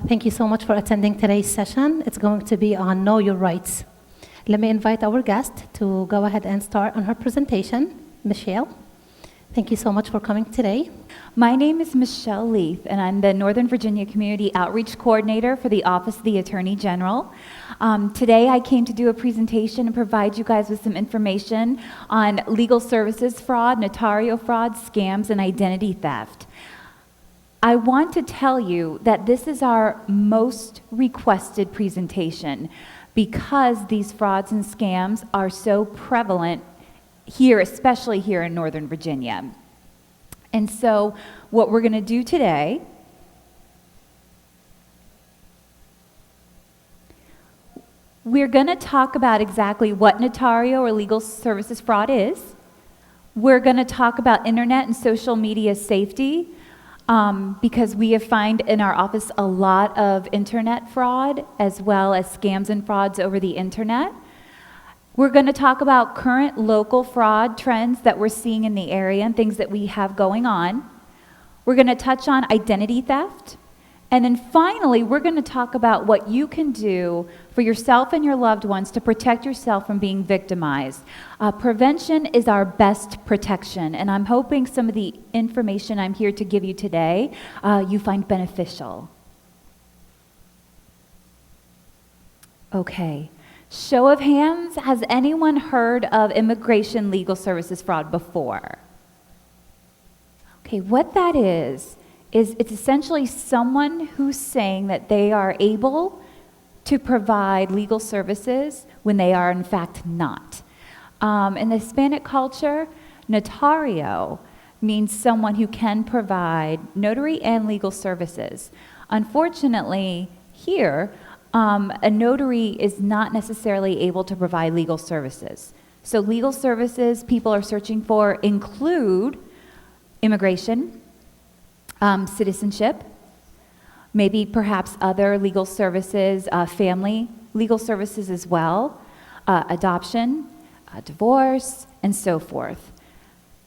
Thank you so much for attending today's session. It's going to be on Know Your Rights. Let me invite our guest to go ahead and start on her presentation. Michelle, thank you so much for coming today. My name is Michelle Leith, and I'm the Northern Virginia Community Outreach Coordinator for the Office of the Attorney General. Today I came to do a presentation and provide you guys with some information on legal services fraud, notario fraud, scams, and identity theft. I want to tell you that this is our most requested presentation because these frauds and scams are so prevalent here, especially here in Northern Virginia. And so what we're going to do today, we're going to talk about exactly what notario or legal services fraud is. We're going to talk about internet and social media safety because we have found in our office a lot of internet fraud as well as scams and frauds over the internet. We're going to talk about current local fraud trends that we're seeing in the area and things that we have going on. We're going to touch on identity theft. And then finally, we're going to talk about what you can do for yourself and your loved ones to protect yourself from being victimized. Prevention is our best protection, and I'm hoping some of the information I'm here to give you today you find beneficial. Okay. Show of hands, has anyone heard of immigration legal services fraud before? Okay, what that is it's essentially someone who's saying that they are able to provide legal services when they are in fact not. In the Hispanic culture, notario means someone who can provide notary and legal services. Unfortunately, here, a notary is not necessarily able to provide legal services. So legal services people are searching for include immigration, citizenship, maybe perhaps other legal services, family legal services as well, adoption, divorce, and so forth.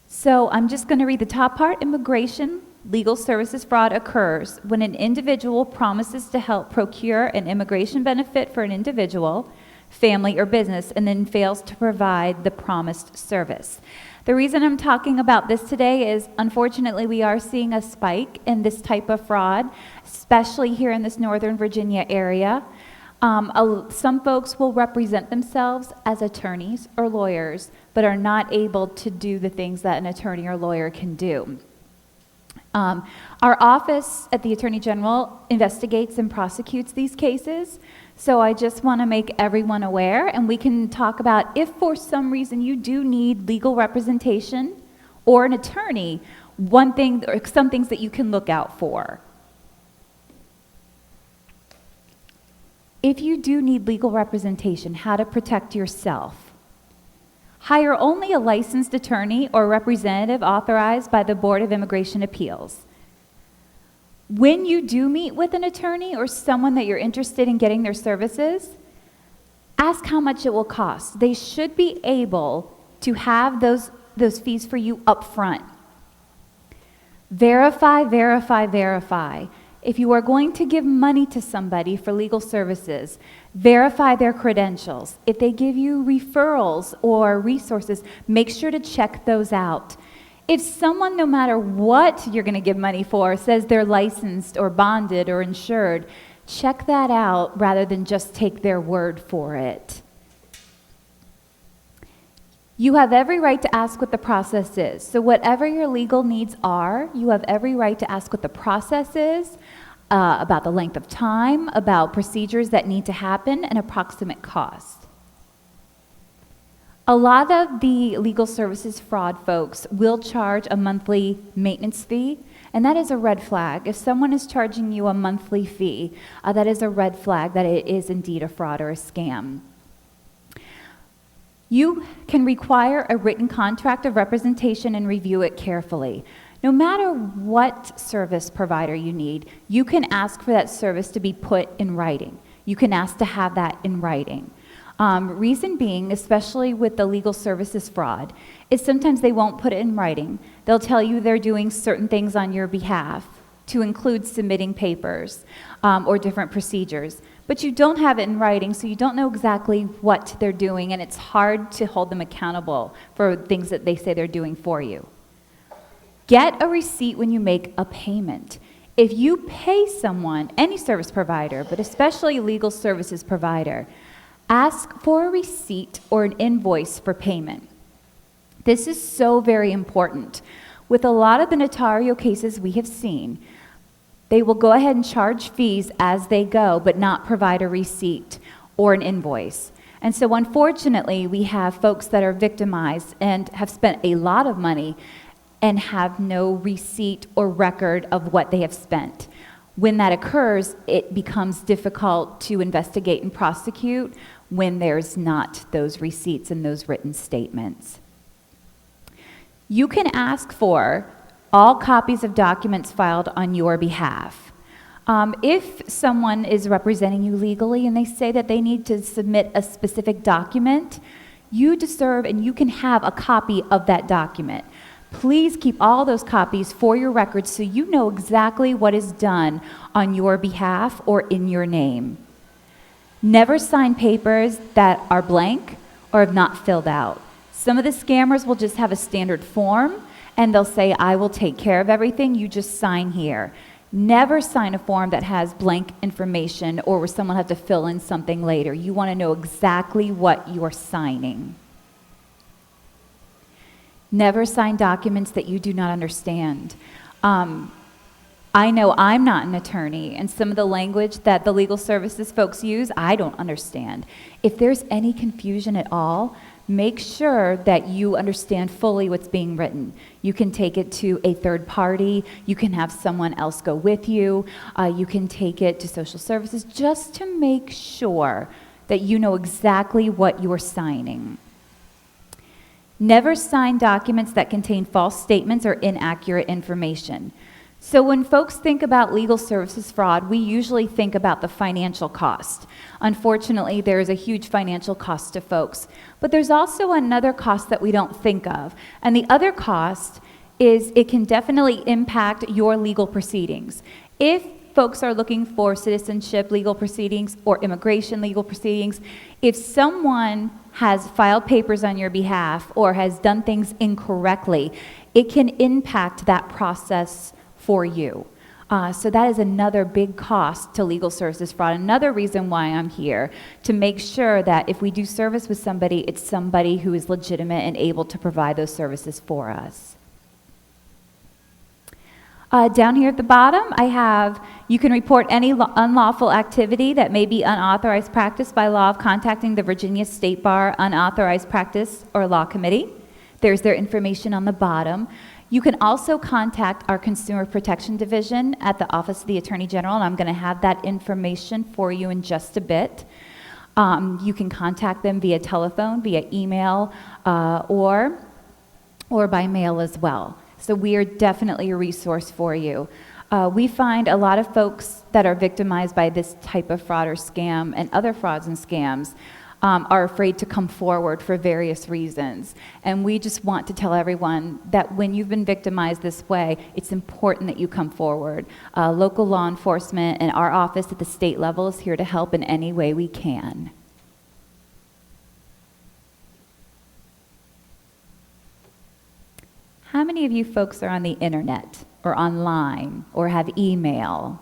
So I'm just going to read the top part. Immigration legal services fraud occurs when an individual promises to help procure an immigration benefit for an individual, family, or business, and then fails to provide the promised service. The reason I'm talking about this today is, unfortunately, we are seeing a spike in this type of fraud, especially here in this Northern Virginia area. Some folks will represent themselves as attorneys or lawyers, but are not able to do the things that an attorney or lawyer can do. Our office at the Attorney General investigates and prosecutes these cases, so I just want to make everyone aware, and we can talk about if for some reason you do need legal representation or an attorney, one thing or some things that you can look out for. If you do need legal representation, how to protect yourself. Hire only a licensed attorney or representative authorized by the Board of Immigration Appeals. When you do meet with an attorney or someone that you're interested in getting their services, ask how much it will cost. They should be able to have those fees for you up front. Verify, verify, verify. If you are going to give money to somebody for legal services, verify their credentials. If they give you referrals or resources, make sure to check those out. If someone, no matter what you're going to give money for, says they're licensed or bonded or insured, check that out rather than just take their word for it. You have every right to ask what the process is. So whatever your legal needs are, you have every right to ask what the process is, about the length of time, about procedures that need to happen, and approximate cost. A lot of the legal services fraud folks will charge a monthly maintenance fee, and that is a red flag. If someone is charging you a monthly fee, that is a red flag that it is indeed a fraud or a scam. You can require a written contract of representation and review it carefully. No matter what service provider you need, you can ask for that service to be put in writing. You can ask to have that in writing. Reason being, especially with the legal services fraud, is sometimes they won't put it in writing. They'll tell you they're doing certain things on your behalf to include submitting papers or different procedures. But you don't have it in writing, so you don't know exactly what they're doing, and it's hard to hold them accountable for things that they say they're doing for you. Get a receipt when you make a payment. If you pay someone, any service provider, but especially legal services provider, ask for a receipt or an invoice for payment. This is so very important. With a lot of the notario cases we have seen, they will go ahead and charge fees as they go, but not provide a receipt or an invoice. And so unfortunately, we have folks that are victimized and have spent a lot of money and have no receipt or record of what they have spent. When that occurs, it becomes difficult to investigate and prosecute when there's not those receipts and those written statements. You can ask for all copies of documents filed on your behalf. If someone is representing you legally and they say that they need to submit a specific document, you deserve and you can have a copy of that document. Please keep all those copies for your records so you know exactly what is done on your behalf or in your name. Never sign papers that are blank or have not filled out. Some of the scammers will just have a standard form and they'll say, I will take care of everything, you just sign here. Never sign a form that has blank information or where someone has to fill in something later. You want to know exactly what you're signing. Never sign documents that you do not understand. I know I'm not an attorney, and some of the language that the legal services folks use, I don't understand. If there's any confusion at all, make sure that you understand fully what's being written. You can take it to a third party. You can have someone else go with you. You can take it to social services just to make sure that you know exactly what you're signing. Never sign documents that contain false statements or inaccurate information. So when folks think about legal services fraud, we usually think about the financial cost. Unfortunately, there is a huge financial cost to folks. But there's also another cost that we don't think of. And the other cost is it can definitely impact your legal proceedings. If folks are looking for citizenship legal proceedings or immigration legal proceedings, if someone has filed papers on your behalf or has done things incorrectly, it can impact that process for you. So that is another big cost to legal services fraud. Another reason why I'm here, to make sure that if we do service with somebody, it's somebody who is legitimate and able to provide those services for us. Down here at the bottom, I have, you can report any unlawful activity that may be unauthorized practice by law of contacting the Virginia State Bar Unauthorized Practice or Law Committee. There's their information on the bottom. You can also contact our Consumer Protection Division at the Office of the Attorney General, and I'm going to have that information for you in just a bit. You can contact them via telephone, via email, or by mail as well. So we are definitely a resource for you. We find a lot of folks that are victimized by this type of fraud or scam and other frauds and scams are afraid to come forward for various reasons. And we just want to tell everyone that when you've been victimized this way, it's important that you come forward. Local law enforcement and our office at the state level is here to help in any way we can. How many of you folks are on the internet or online or have email?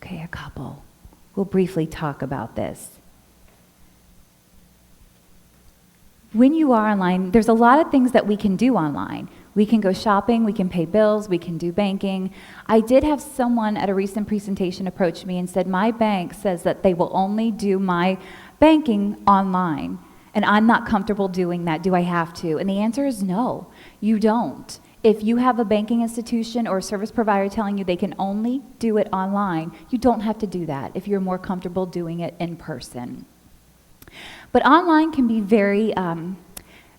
Okay, a couple. We'll briefly talk about this. When you are online, there's a lot of things that we can do online. We can go shopping, we can pay bills, we can do banking. I did have someone at a recent presentation approach me and said, my bank says that they will only do my banking online, and I'm not comfortable doing that. Do I have to? And the answer is no, you don't. If you have a banking institution or a service provider telling you they can only do it online, you don't have to do that if you're more comfortable doing it in person. But online can be very,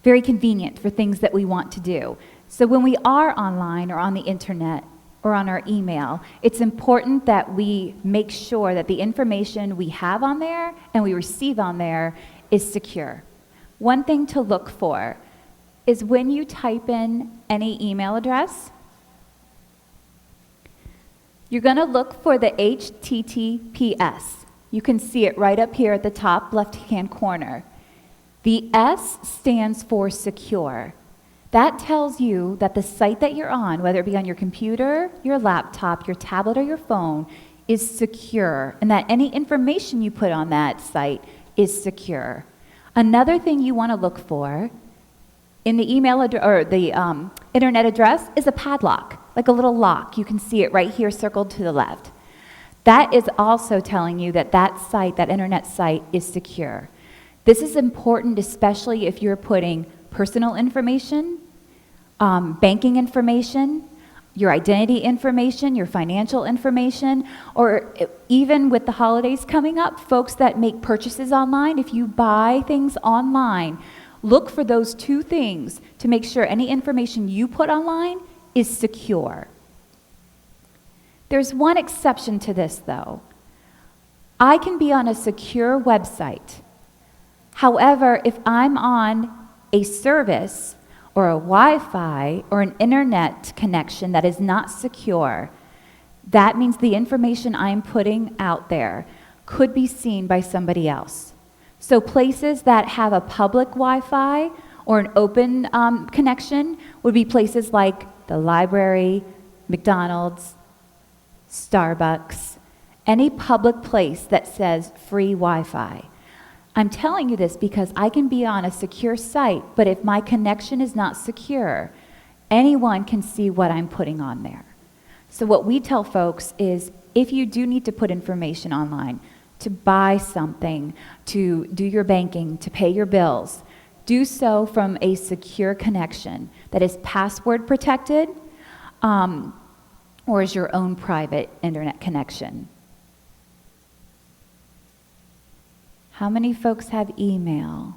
very convenient for things that we want to do. So when we are online or on the internet or on our email, it's important that we make sure that the information we have on there and we receive on there is secure. One thing to look for is when you type in any email address, You're going to look for the HTTPS. You can see it right up here at the top left-hand corner. The S stands for secure. That tells you that the site that you're on, whether it be on your computer, your laptop, your tablet, or your phone, is secure, and that any information you put on that site is secure. Another thing you want to look for in the email or the internet address is a padlock, like a little lock. You can see it right here circled to the left. That is also telling you that that site, that internet site, is secure. This is important, especially if you're putting personal information, banking information, your identity information, your financial information, or even with the holidays coming up, folks that make purchases online, if you buy things online, look for those two things to make sure any information you put online is secure. There's one exception to this, though. I can be on a secure website. However, if I'm on a service or a Wi-Fi or an internet connection that is not secure, that means the information I'm putting out there could be seen by somebody else. So places that have a public Wi-Fi or an open connection would be places like the library, McDonald's, Starbucks, any public place that says free Wi-Fi. I'm telling you this because I can be on a secure site, but if my connection is not secure, anyone can see what I'm putting on there. So what we tell folks is if you do need to put information online, to buy something, to do your banking, to pay your bills, do so from a secure connection that is password protected or is your own private internet connection. How many folks have email?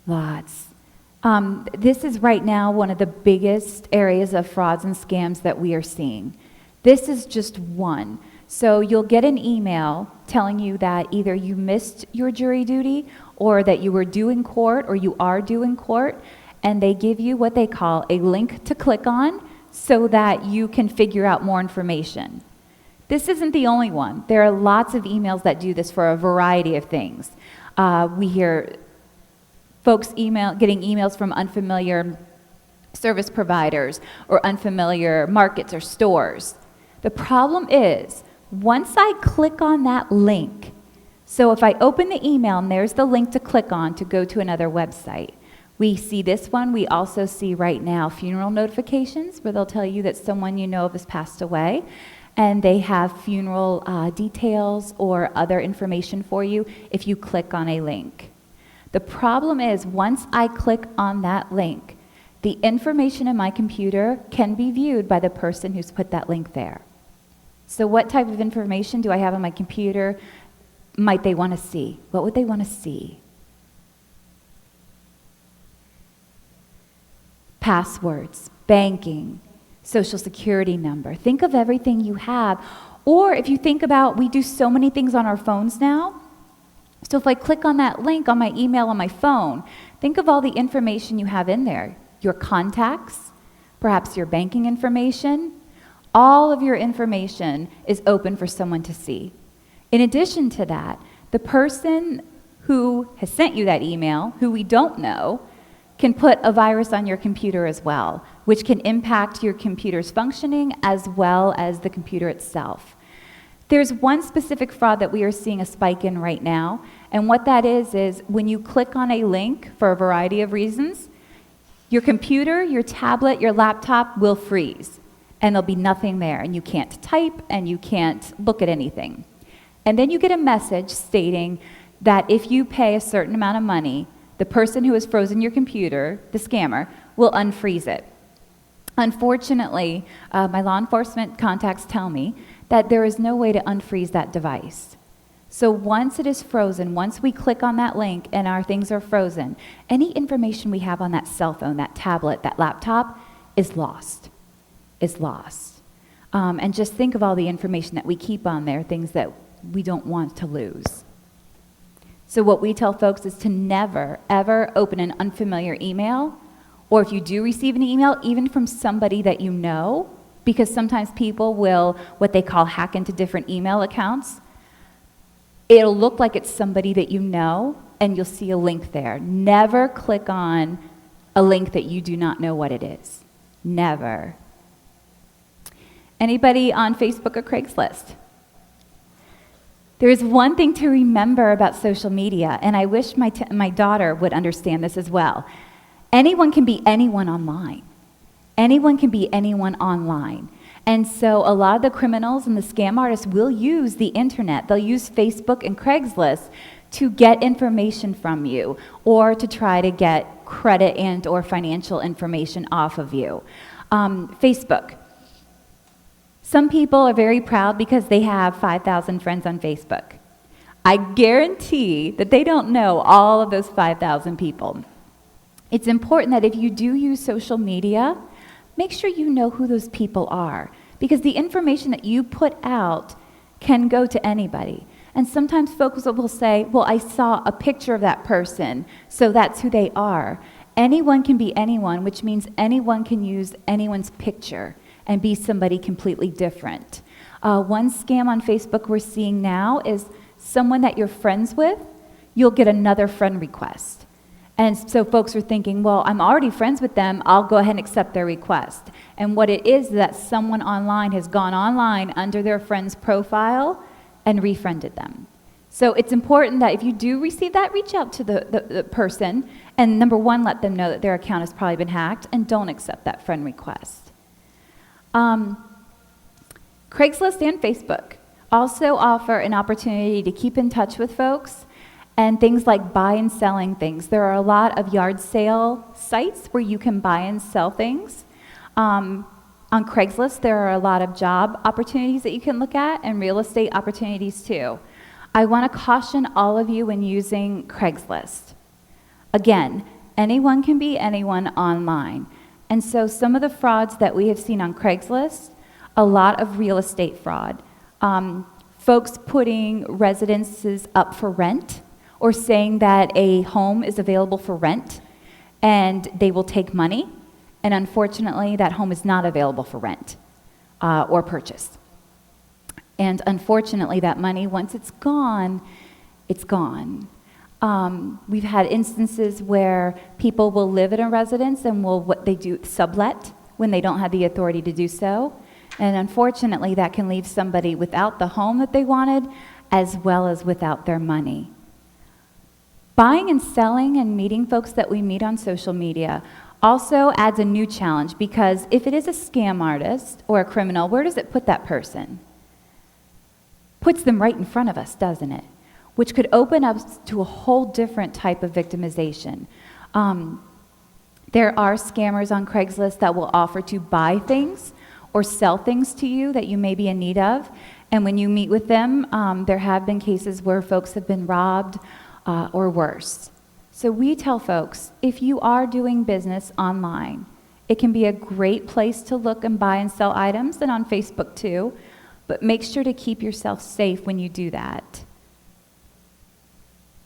Lots. This is right now one of the biggest areas of frauds and scams that we are seeing. This is just one. So you'll get an email telling you that either you missed your jury duty or that you were due in court or you are due in court, and they give you what they call a link to click on so that you can figure out more information. This isn't the only one. There are lots of emails that do this for a variety of things. We hear folks getting emails from unfamiliar service providers or unfamiliar markets or stores. The problem is, once I click on that link, so if I open the email and there's the link to click on to go to another website, we see this one. We also see right now funeral notifications where they'll tell you that someone you know of has passed away, and they have funeral details or other information for you if you click on a link. The problem is, once I click on that link, the information in my computer can be viewed by the person who's put that link there. So what type of information do I have on my computer might they want to see? What would they want to see? Passwords, banking, social security number. Think of everything you have. Or if you think about, we do so many things on our phones now. So if I click on that link on my email on my phone, think of all the information you have in there. Your contacts, perhaps your banking information. All of your information is open for someone to see. In addition to that, the person who has sent you that email, who we don't know, can put a virus on your computer as well, which can impact your computer's functioning as well as the computer itself. There's one specific fraud that we are seeing a spike in right now, and what that is when you click on a link for a variety of reasons, your computer, your tablet, your laptop will freeze, and there'll be nothing there, and you can't type, and you can't look at anything. And then you get a message stating that if you pay a certain amount of money, the person who has frozen your computer, the scammer, will unfreeze it. Unfortunately, my law enforcement contacts tell me that there is no way to unfreeze that device. So once it is frozen, once we click on that link and our things are frozen, any information we have on that cell phone, that tablet, that laptop is lost. And just think of all the information that we keep on there, things that we don't want to lose. So what we tell folks is to never, ever open an unfamiliar email, or if you do receive an email, even from somebody that you know, because sometimes people will, what they call, hack into different email accounts. It'll look like it's somebody that you know, and you'll see a link there. Never click on a link that you do not know what it is. Never. Anybody on Facebook or Craigslist? There is one thing to remember about social media, and I wish my daughter would understand this as well. Anyone can be anyone online. Anyone can be anyone online. And so a lot of the criminals and the scam artists will use the internet. They'll use Facebook and Craigslist to get information from you or to try to get credit and or financial information off of you. Facebook. Some people are very proud because they have 5,000 friends on Facebook. I guarantee that they don't know all of those 5,000 people. It's important that if you do use social media, make sure you know who those people are, because the information that you put out can go to anybody. And sometimes folks will say, well, I saw a picture of that person, so that's who they are. Anyone can be anyone, which means anyone can use anyone's picture and be somebody completely different. One scam on Facebook we're seeing now is someone that you're friends with, you'll get another friend request. And so folks are thinking, well, I'm already friends with them, I'll go ahead and accept their request. And what it is that someone online has gone online under their friend's profile and refriended them. So it's important that if you do receive that, reach out to the person, and number one, let them know that their account has probably been hacked, and don't accept that friend request. Craigslist and Facebook also offer an opportunity to keep in touch with folks, and things like buy and selling things. There are a lot of yard sale sites where you can buy and sell things. On Craigslist, there are a lot of job opportunities that you can look at, and real estate opportunities too. I want to caution all of you when using Craigslist. Again, anyone can be anyone online. And so some of the frauds that we have seen on Craigslist, a lot of real estate fraud. Folks putting residences up for rent, or saying that a home is available for rent, and they will take money, and unfortunately that home is not available for rent or purchase. And unfortunately that money, once it's gone, it's gone. We've had instances where people will live in a residence and will, what they do, sublet when they don't have the authority to do so. And unfortunately, that can leave somebody without the home that they wanted, as well as without their money. Buying and selling and meeting folks that we meet on social media also adds a new challenge, because if it is a scam artist or a criminal, where does it put that person? Puts them right in front of us, doesn't it? Which could open up to a whole different type of victimization. There are scammers on Craigslist that will offer to buy things or sell things to you that you may be in need of. And when you meet with them, there have been cases where folks have been robbed or worse. So we tell folks, if you are doing business online, it can be a great place to look and buy and sell items, and on Facebook too, but make sure to keep yourself safe when you do that.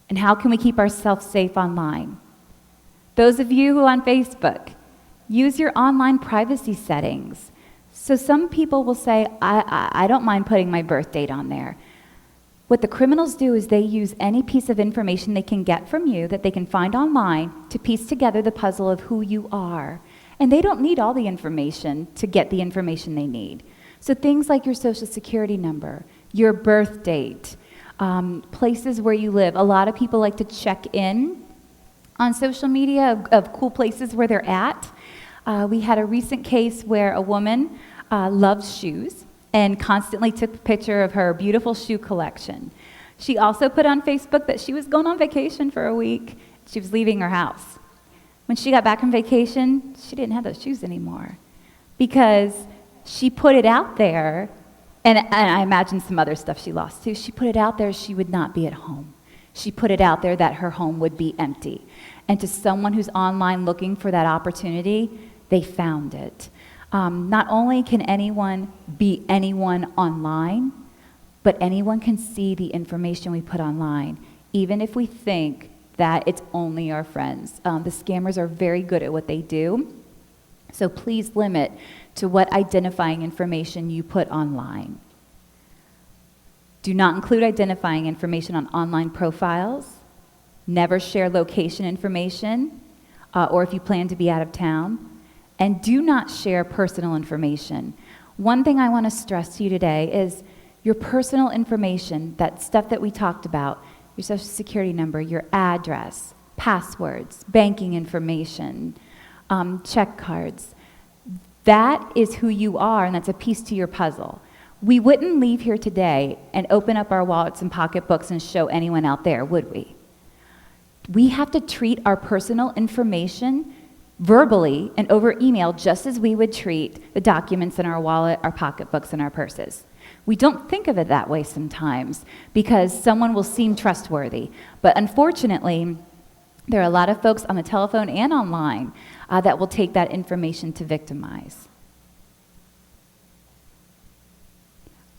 And how can we keep ourselves safe online? Those of you who are on Facebook, use your online privacy settings. So some people will say, I don't mind putting my birth date on there. What the criminals do is they use any piece of information they can get from you that they can find online to piece together the puzzle of who you are. And they don't need all the information to get the information they need. So things like your social security number, your birth date, places where you live. A lot of people like to check in on social media of cool places where they're at. We had a recent case where a woman loves shoes and constantly took a picture of her beautiful shoe collection. She also put on Facebook that she was going on vacation for a week. She was leaving her house. When she got back from vacation, she didn't have those shoes anymore because she put it out there, and I imagine some other stuff she lost too. She put it out there she would not be at home. She put it out there that her home would be empty. And to someone who's online looking for that opportunity, they found it. Not only can anyone be anyone online, but anyone can see the information we put online, even if we think that it's only our friends. The scammers are very good at what they do. So please limit to what identifying information you put online. Do not include identifying information on online profiles. Never share location information, or if you plan to be out of town. And do not share personal information. One thing I want to stress to you today is your personal information, that stuff that we talked about, your social security number, your address, passwords, banking information, check cards. That is who you are, and that's a piece to your puzzle. We wouldn't leave here today and open up our wallets and pocketbooks and show anyone out there, would we? We have to treat our personal information verbally and over email just as we would treat the documents in our wallet, our pocketbooks, and our purses. We don't think of it that way sometimes because someone will seem trustworthy. But unfortunately, there are a lot of folks on the telephone and online that will take that information to victimize.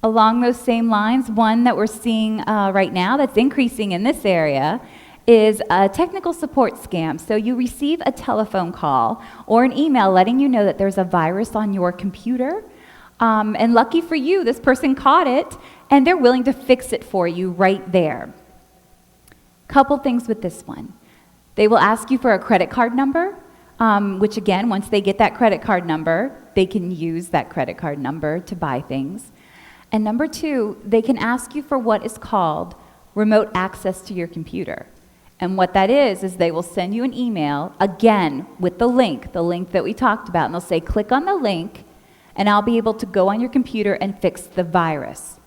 Along those same lines, one that we're seeing right now that's increasing in this area is a technical support scam. So you receive a telephone call or an email letting you know that there's a virus on your computer. And lucky for you, this person caught it, and they're willing to fix it for you right there. Couple things with this one. They will ask you for a credit card number, which again, once they get that credit card number, they can use that credit card number to buy things. And number two, they can ask you for what is called remote access to your computer. And what that is they will send you an email, again, with the link that we talked about, and they'll say, click on the link, and I'll be able to go on your computer and fix the virus.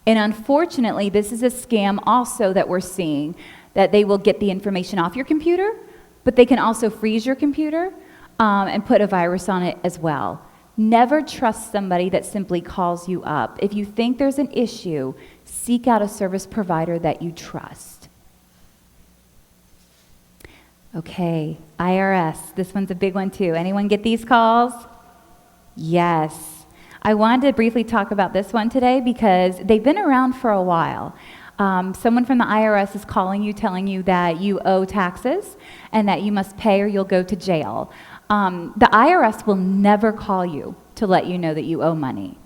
And unfortunately, this is a scam also that we're seeing, that they will get the information off your computer, but they can also freeze your computer and put a virus on it as well. Never trust somebody that simply calls you up. If you think there's an issue, seek out a service provider that you trust. Okay, IRS. This one's a big one too. Anyone get these calls? Yes. I wanted to briefly talk about this one today because they've been around for a while. Someone from the IRS is calling you, telling you that you owe taxes and that you must pay or you'll go to jail. The IRS will never call you to let you know that you owe money.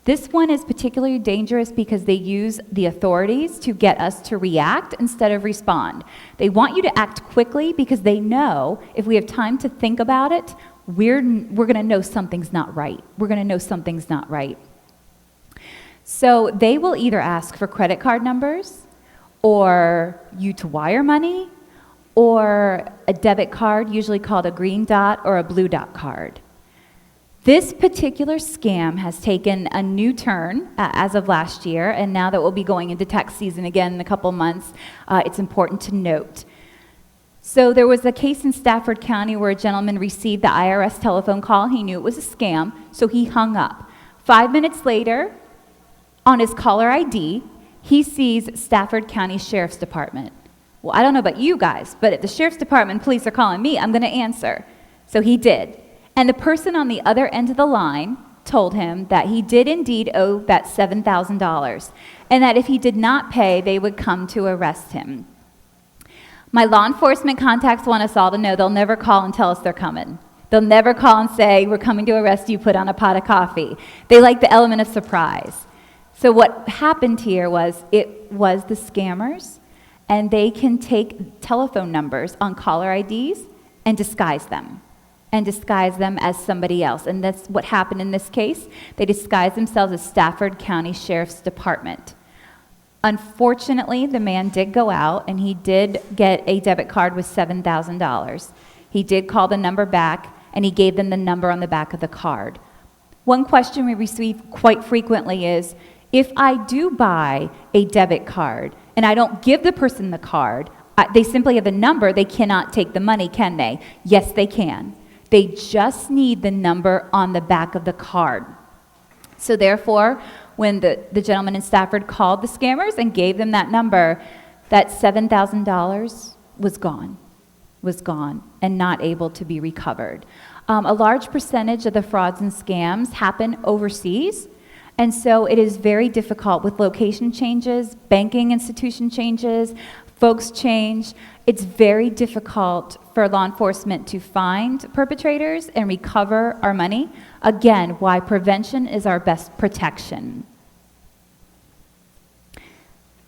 This one is particularly dangerous because they use the authorities to get us to react instead of respond. They want you to act quickly because they know if we have time to think about it, we're going to know something's not right. We're going to know something's not right. So they will either ask for credit card numbers or you to wire money or a debit card, usually called a green dot or a blue dot card. This particular scam has taken a new turn as of last year, and now that we'll be going into tax season again in a couple months, it's important to note. So there was a case in Stafford County where a gentleman received the IRS telephone call. He knew it was a scam, so he hung up. 5 minutes later, on his caller ID, he sees Stafford County Sheriff's Department. Well, I don't know about you guys, but if the Sheriff's Department police are calling me, I'm going to answer. So he did. And the person on the other end of the line told him that he did indeed owe that $7,000, and that if he did not pay, they would come to arrest him. My law enforcement contacts want us all to know they'll never call and tell us they're coming. They'll never call and say, we're coming to arrest you, put on a pot of coffee. They like the element of surprise. So what happened here was, it was the scammers, and they can take telephone numbers on caller IDs and disguise them as somebody else. And that's what happened in this case. They disguised themselves as Stafford County Sheriff's Department. Unfortunately, the man did go out, and he did get a debit card with $7,000. He did call the number back, and he gave them the number on the back of the card. One question we receive quite frequently is, if I do buy a debit card and I don't give the person the card, they simply have the number, they cannot take the money, can they? Yes, they can. They just need the number on the back of the card. So therefore, when the gentleman in Stafford called the scammers and gave them that number, that $7,000 was gone and not able to be recovered. A large percentage of the frauds and scams happen overseas, and so it is very difficult with location changes, banking institution changes, Folks change. It's very difficult for law enforcement to find perpetrators and recover our money. Again, why prevention is our best protection.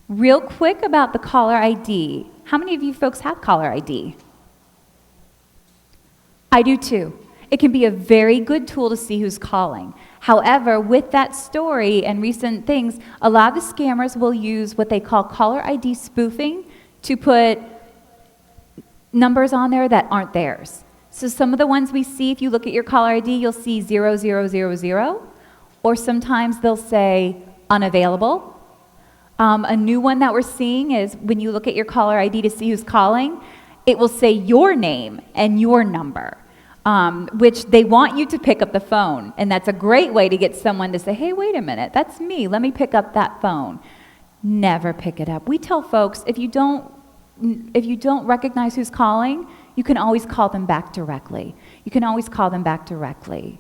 Real quick about the caller ID. How many of you folks have caller ID? I do too. It can be a very good tool to see who's calling. However, with that story and recent things, a lot of the scammers will use what they call caller ID spoofing to put numbers on there that aren't theirs. So some of the ones we see, if you look at your caller ID, you'll see 0000, or sometimes they'll say unavailable. A new one that we're seeing is when you look at your caller ID to see who's calling, it will say your name and your number. Which they want you to pick up the phone. And that's a great way to get someone to say, hey, wait a minute, that's me, let me pick up that phone. Never pick it up. We tell folks, if you don't recognize who's calling, you can always call them back directly. You can always call them back directly.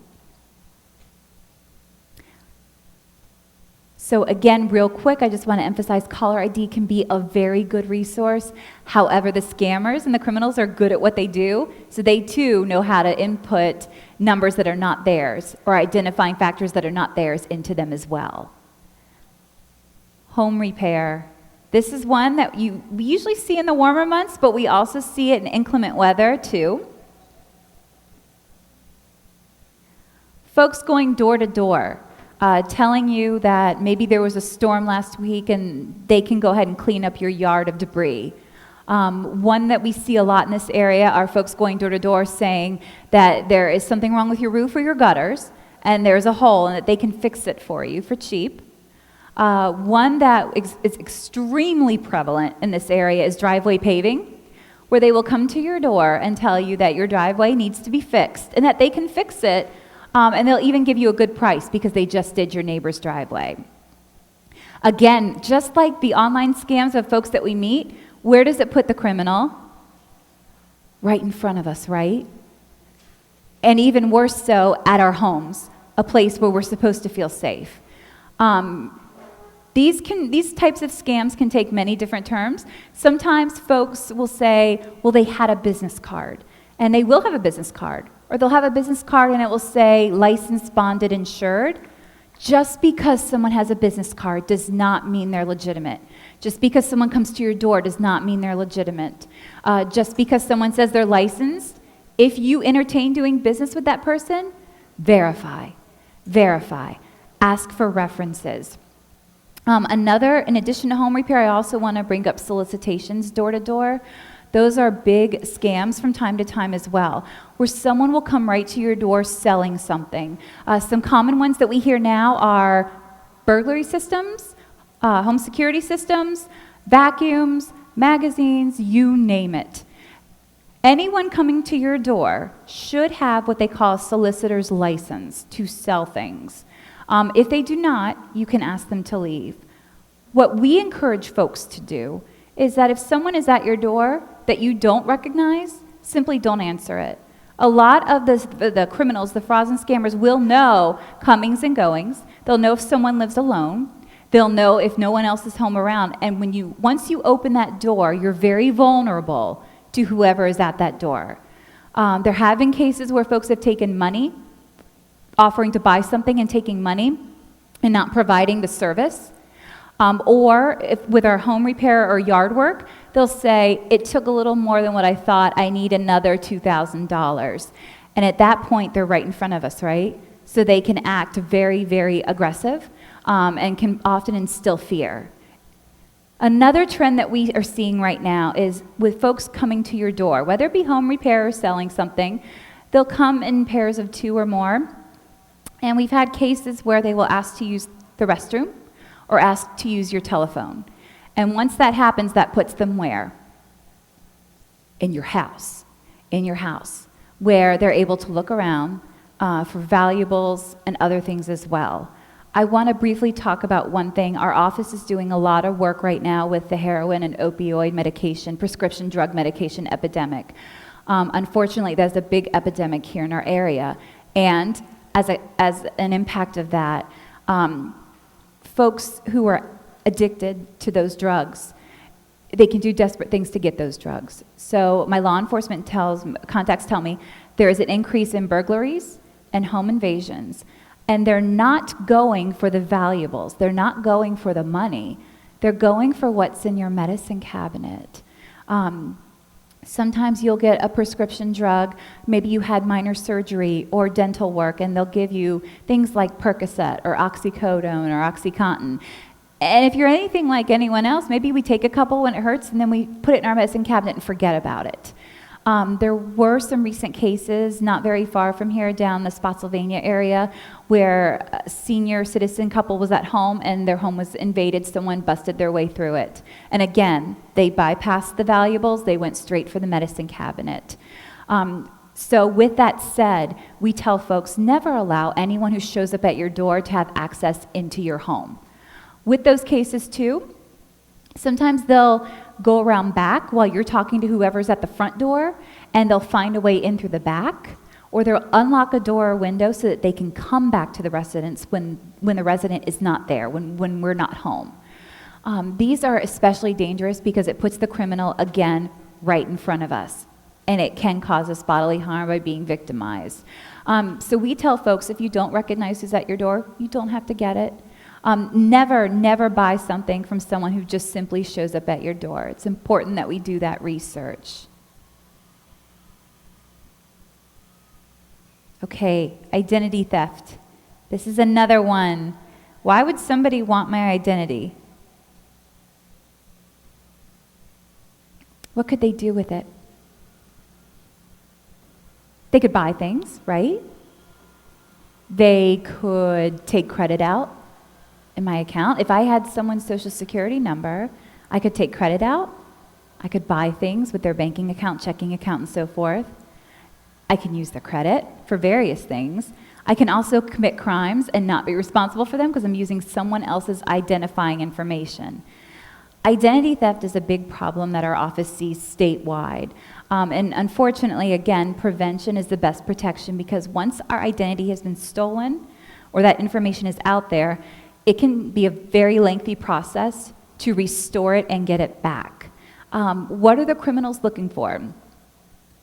So again, real quick, I just want to emphasize caller ID can be a very good resource. However, the scammers and the criminals are good at what they do, so they too know how to input numbers that are not theirs or identifying factors that are not theirs into them as well. Home repair. This is one that we usually see in the warmer months, but we also see it in inclement weather too. Folks going door to door. Telling you that maybe there was a storm last week and they can go ahead and clean up your yard of debris. One that we see a lot in this area are folks going door to door saying that there is something wrong with your roof or your gutters and there's a hole and that they can fix it for you for cheap. One that is extremely prevalent in this area is driveway paving, where they will come to your door and tell you that your driveway needs to be fixed and that they can fix it. And they'll even give you a good price because they just did your neighbor's driveway. Again, just like the online scams of folks that we meet, where does it put the criminal? Right in front of us, right? And even worse so, at our homes, a place where we're supposed to feel safe. These types of scams can take many different terms. Sometimes folks will say, well, they had a business card. And they will have a business card. Or they'll have a business card and it will say licensed, bonded, insured. Just because someone has a business card does not mean they're legitimate. Just because someone comes to your door does not mean they're legitimate. Just because someone says they're licensed, if you entertain doing business with that person, verify. Verify. Ask for references. In addition to home repair, I also want to bring up solicitations door to door. Those are big scams from time to time as well, where someone will come right to your door selling something. Some common ones that we hear now are burglary systems, home security systems, vacuums, magazines, you name it. Anyone coming to your door should have what they call a solicitor's license to sell things. If they do not, you can ask them to leave. What we encourage folks to do is that if someone is at your door that you don't recognize, simply don't answer it. A lot of the criminals, the frauds and scammers will know comings and goings. They'll know if someone lives alone. They'll know if no one else is home around. And once you open that door, you're very vulnerable to whoever is at that door. There have been cases where folks have taken money, offering to buy something and taking money and not providing the service. Or if with our home repair or yard work, they'll say, it took a little more than what I thought, I need another $2,000. And at that point, they're right in front of us, right? So they can act very, very aggressive and can often instill fear. Another trend that we are seeing right now is with folks coming to your door, whether it be home repair or selling something, they'll come in pairs of 2 or more. And we've had cases where they will ask to use the restroom or ask to use your telephone. And once that happens, that puts them where? In your house, where they're able to look around for valuables and other things as well. I want to briefly talk about one thing. Our office is doing a lot of work right now with the heroin and opioid medication, prescription drug medication epidemic. Unfortunately, there's a big epidemic here in our area. And as an impact of that, folks who are addicted to those drugs, they can do desperate things to get those drugs. So my law enforcement contacts tell me there is an increase in burglaries and home invasions, and they're not going for the valuables. They're not going for the money. They're going for what's in your medicine cabinet. Sometimes you'll get a prescription drug, maybe you had minor surgery or dental work, and they'll give you things like Percocet or oxycodone or OxyContin. And if you're anything like anyone else, maybe we take a couple when it hurts and then we put it in our medicine cabinet and forget about it. There were some recent cases not very far from here down the Spotsylvania area where a senior citizen couple was at home and their home was invaded. Someone busted their way through it. And again, they bypassed the valuables. They went straight for the medicine cabinet. So with that said, we tell folks never allow anyone who shows up at your door to have access into your home. With those cases too, sometimes they'll go around back while you're talking to whoever's at the front door, and they'll find a way in through the back, or they'll unlock a door or window so that they can come back to the residence when the resident is not there, when we're not home. These are especially dangerous because it puts the criminal, again, right in front of us, and it can cause us bodily harm by being victimized. So we tell folks, if you don't recognize who's at your door, you don't have to get it. Never buy something from someone who just simply shows up at your door. It's important that we do that research. Okay, identity theft. This is another one. Why would somebody want my identity? What could they do with it? They could buy things, right? They could take credit out in my account. If I had someone's social security number, I could take credit out. I could buy things with their banking account, checking account, and so forth. I can use their credit for various things. I can also commit crimes and not be responsible for them because I'm using someone else's identifying information. Identity theft is a big problem that our office sees statewide. And unfortunately, again, prevention is the best protection because once our identity has been stolen or that information is out there, it can be a very lengthy process to restore it and get it back. What are the criminals looking for?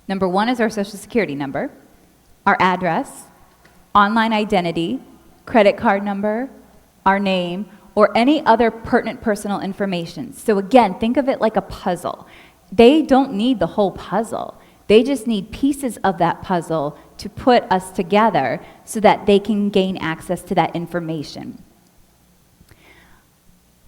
Number one is our social security number, our address, online identity, credit card number, our name, or any other pertinent personal information. So again, think of it like a puzzle. They don't need the whole puzzle. They just need pieces of that puzzle to put us together so that they can gain access to that information.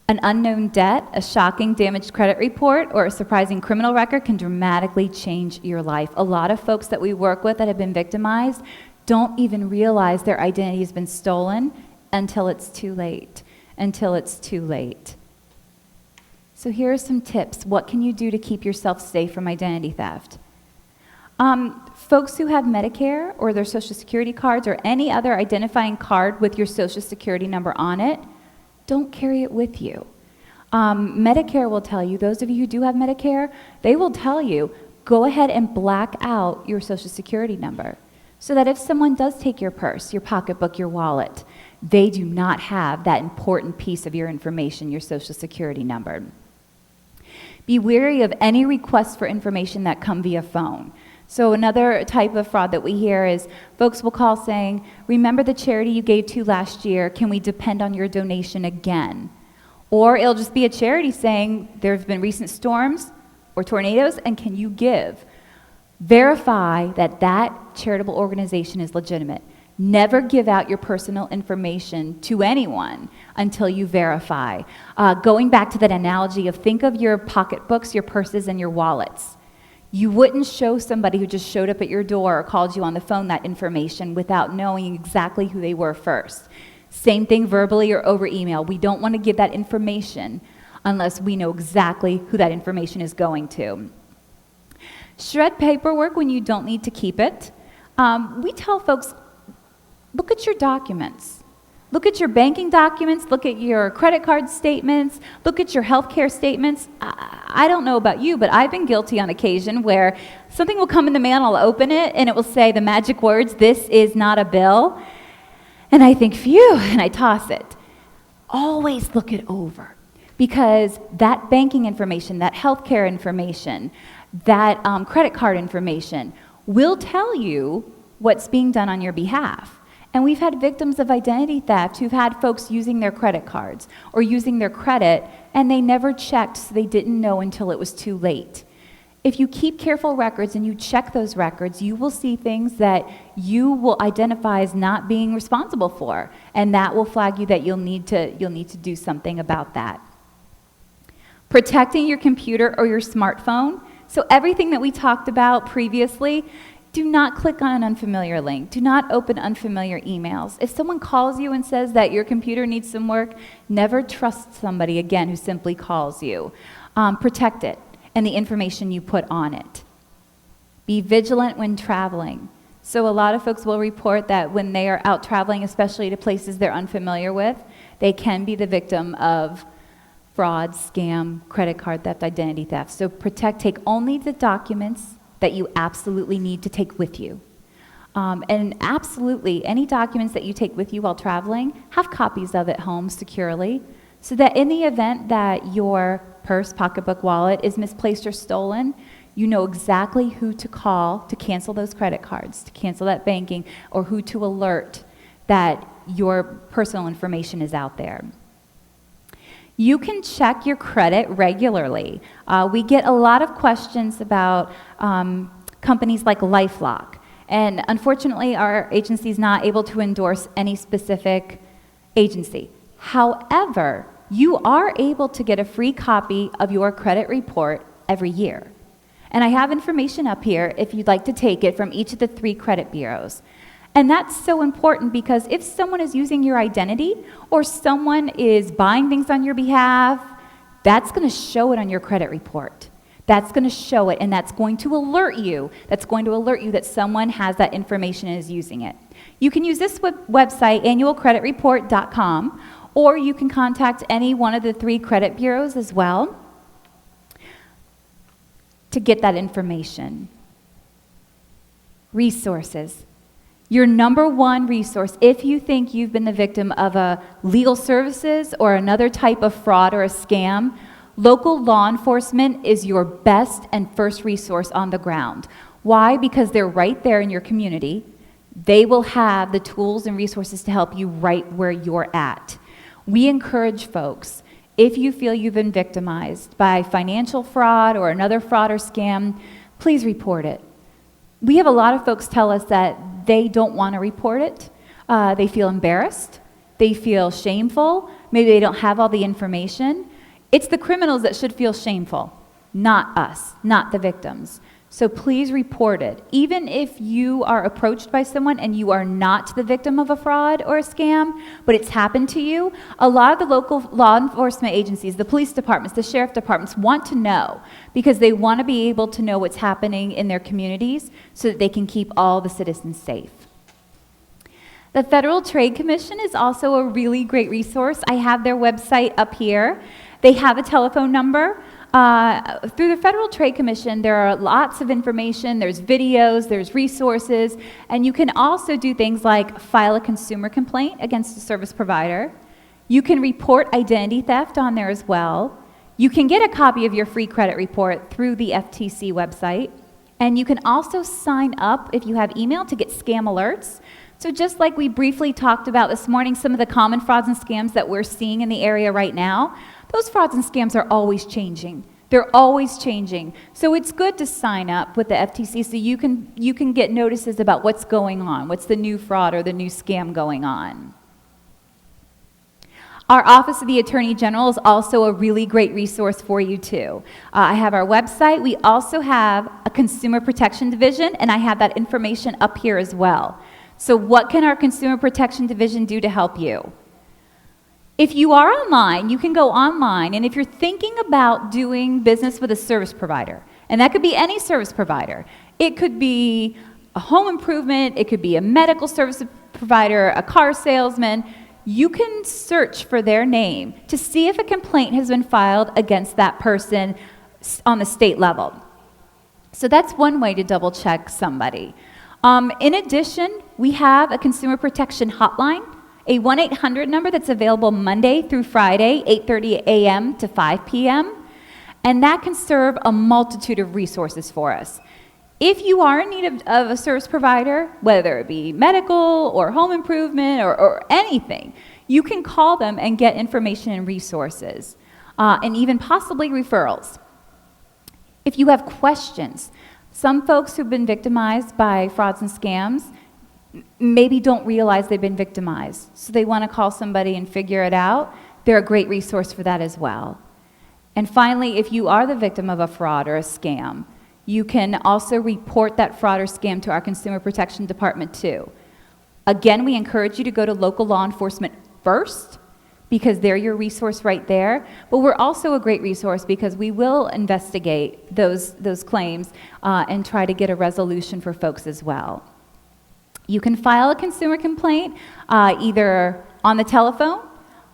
An unknown debt, a shocking damaged credit report, or a surprising criminal record can dramatically change your life. A lot of folks that we work with that have been victimized don't even realize their identity has been stolen until it's too late. So here are some tips. What can you do to keep yourself safe from identity theft? Folks who have Medicare or their Social Security cards or any other identifying card with your Social Security number on it, don't carry it with you. Medicare will tell you, those of you who do have Medicare, they will tell you, go ahead and black out your Social Security number so that if someone does take your purse, your pocketbook, your wallet, they do not have that important piece of your information, your Social Security number. Be wary of any requests for information that come via phone. So another type of fraud that we hear is folks will call saying, remember the charity you gave to last year, can we depend on your donation again? Or it'll just be a charity saying, there have been recent storms or tornadoes, and can you give? Verify that that charitable organization is legitimate. Never give out your personal information to anyone until you verify. Going back to that analogy of think of your pocketbooks, your purses, and your wallets. You wouldn't show somebody who just showed up at your door or called you on the phone that information without knowing exactly who they were first. Same thing verbally or over email. We don't want to give that information unless we know exactly who that information is going to. Shred paperwork when you don't need to keep it. We tell folks, look at your documents. Look at your banking documents, look at your credit card statements, look at your healthcare statements. I don't know about you, but I've been guilty on occasion where something will come in the mail and I'll open it and it will say the magic words, this is not a bill. And I think, phew, and I toss it. Always look it over. because that banking information, that healthcare information, that credit card information will tell you what's being done on your behalf. And we've had victims of identity theft who've had folks using their credit cards or using their credit, and they never checked, so they didn't know until it was too late. If you keep careful records and you check those records, you will see things that you will identify as not being responsible for, and that will flag you that you'll need to do something about that. Protecting your computer or your smartphone. So everything that we talked about previously, do not click on an unfamiliar link. Do not open unfamiliar emails. If someone calls you and says that your computer needs some work, never trust somebody again who simply calls you. Protect it and the information you put on it. Be vigilant when traveling. So a lot of folks will report that when they are out traveling, especially to places they're unfamiliar with, they can be the victim of fraud, scam, credit card theft, identity theft. So take only the documents that you absolutely need to take with you. And absolutely, any documents that you take with you while traveling, have copies of it home securely, so that in the event that your purse, pocketbook, wallet is misplaced or stolen, you know exactly who to call to cancel those credit cards, to cancel that banking, or who to alert that your personal information is out there. You can check your credit regularly. We get a lot of questions about companies like LifeLock, and unfortunately our agency is not able to endorse any specific agency. However, you are able to get a free copy of your credit report every year. And I have information up here if you'd like to take it from each of the 3 credit bureaus. And that's so important because if someone is using your identity or someone is buying things on your behalf, that's going to show it on your credit report. That's going to show it, and that's going to alert you. That's going to alert you that someone has that information and is using it. You can use this website, annualcreditreport.com, or you can contact any one of the 3 credit bureaus as well to get that information. Resources. Your number one resource, if you think you've been the victim of a legal services or another type of fraud or a scam, local law enforcement is your best and first resource on the ground. Why? Because they're right there in your community. They will have the tools and resources to help you right where you're at. We encourage folks, if you feel you've been victimized by financial fraud or another fraud or scam, please report it. We have a lot of folks tell us that they don't want to report it. They feel embarrassed. They feel shameful. Maybe they don't have all the information. It's the criminals that should feel shameful, not us, not the victims. So please report it. Even if you are approached by someone and you are not the victim of a fraud or a scam, but it's happened to you, a lot of the local law enforcement agencies, the police departments, the sheriff departments want to know because they want to be able to know what's happening in their communities so that they can keep all the citizens safe. The Federal Trade Commission is also a really great resource. I have their website up here. They have a telephone number. Through the Federal Trade Commission, there are lots of information, there's videos, there's resources, and you can also do things like file a consumer complaint against a service provider. You can report identity theft on there as well. You can get a copy of your free credit report through the FTC website. And you can also sign up if you have email to get scam alerts. So just like we briefly talked about this morning, some of the common frauds and scams that we're seeing in the area right now, those frauds and scams are always changing. They're always changing. So it's good to sign up with the FTC so you can get notices about what's going on, what's the new fraud or the new scam going on. Our Office of the Attorney General is also a really great resource for you too. I have our website. We also have a Consumer Protection Division, and I have that information up here as well. So what can our Consumer Protection Division do to help you? If you are online, you can go online, and if you're thinking about doing business with a service provider, and that could be any service provider, it could be a home improvement, it could be a medical service provider, a car salesman, you can search for their name to see if a complaint has been filed against that person on the state level. So that's one way to double check somebody. In addition, we have a consumer protection hotline. a 1-800 number that's available Monday through Friday, 8:30 a.m. to 5 p.m., and that can serve a multitude of resources for us. If you are in need of a service provider, whether it be medical or home improvement or anything, you can call them and get information and resources, and even possibly referrals. If you have questions, some folks who've been victimized by frauds and scams maybe don't realize they've been victimized, so they want to call somebody and figure it out. They're a great resource for that as well. And finally, if you are the victim of a fraud or a scam, you can also report that fraud or scam to our Consumer Protection Department too. Again, we encourage you to go to local law enforcement first, because they're your resource right there. But we're also a great resource because we will investigate those claims and try to get a resolution for folks as well. You can file a consumer complaint either on the telephone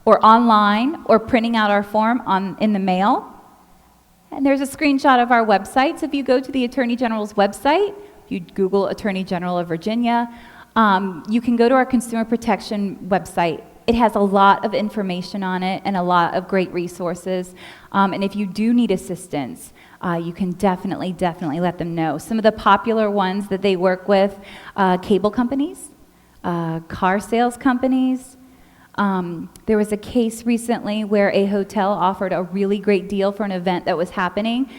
or online or printing out our form in the mail. And there's a screenshot of our website. So if you go to the Attorney General's website, if you Google Attorney General of Virginia, you can go to our consumer protection website. It has a lot of information on it and a lot of great resources. And if you do need assistance, you can definitely let them know. Some of the popular ones that they work with, cable companies, car sales companies. There was a case recently where a hotel offered a really great deal for an event that was happening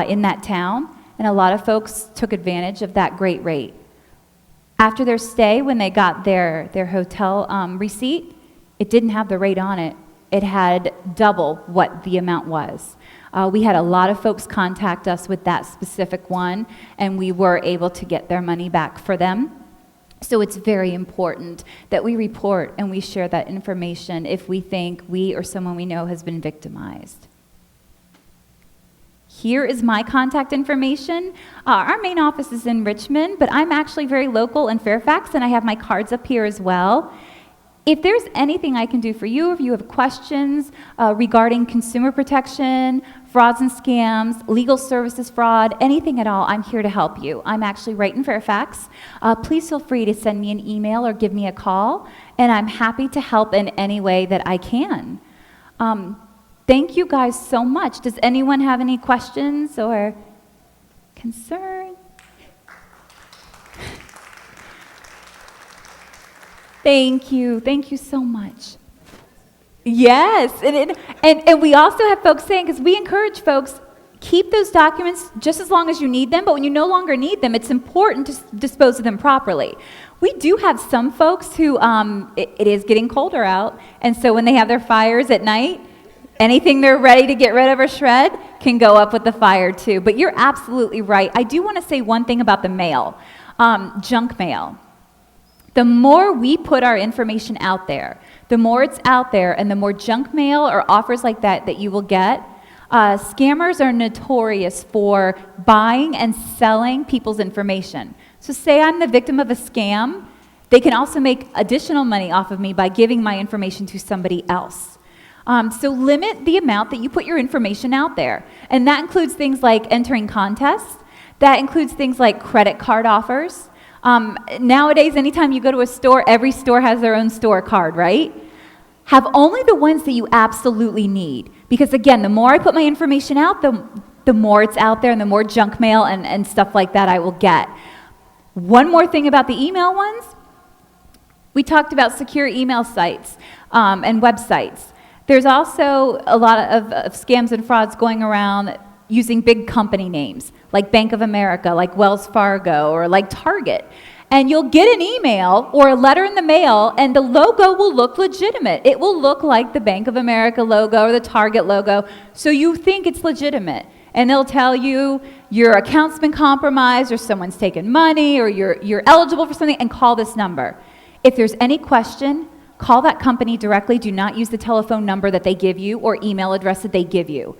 in that town, and a lot of folks took advantage of that great rate. After their stay, when they got their hotel receipt, it didn't have the rate on it. It had double what the amount was. We had a lot of folks contact us with that specific one, and we were able to get their money back for them. So it's very important that we report and we share that information if we think we or someone we know has been victimized. Here is my contact information. Our main office is in Richmond, but I'm actually very local in Fairfax, and I have my cards up here as well. If there's anything I can do for you, if you have questions regarding consumer protection, frauds and scams, legal services fraud, anything at all, I'm here to help you. I'm actually right in Fairfax. Please feel free to send me an email or give me a call, and I'm happy to help in any way that I can. Thank you guys so much. Does anyone have any questions or concerns? Thank you so much. Yes, and we also have folks saying, because we encourage folks, keep those documents just as long as you need them, but when you no longer need them, it's important to dispose of them properly. We do have some folks who, it is getting colder out, and so when they have their fires at night, anything they're ready to get rid of or shred can go up with the fire too. But you're absolutely right. I do want to say one thing about the mail, junk mail. The more we put our information out there, the more it's out there, and the more junk mail or offers like that you will get. Scammers are notorious for buying and selling people's information. So say I'm the victim of a scam, they can also make additional money off of me by giving my information to somebody else. So limit the amount that you put your information out there. And that includes things like entering contests. That includes things like credit card offers. Nowadays, anytime you go to a store, every store has their own store card, right? Have only the ones that you absolutely need. Because again, the more I put my information out, the more it's out there and the more junk mail and stuff like that I will get. One more thing about the email ones. We talked about secure email sites and websites. There's also a lot of scams and frauds going around using big company names, like Bank of America, like Wells Fargo, or like Target. And you'll get an email or a letter in the mail, and the logo will look legitimate. It will look like the Bank of America logo or the Target logo, so you think it's legitimate. And they'll tell you your account's been compromised, or someone's taken money, or you're eligible for something, and call this number. If there's any question, call that company directly. Do not use the telephone number that they give you or email address that they give you.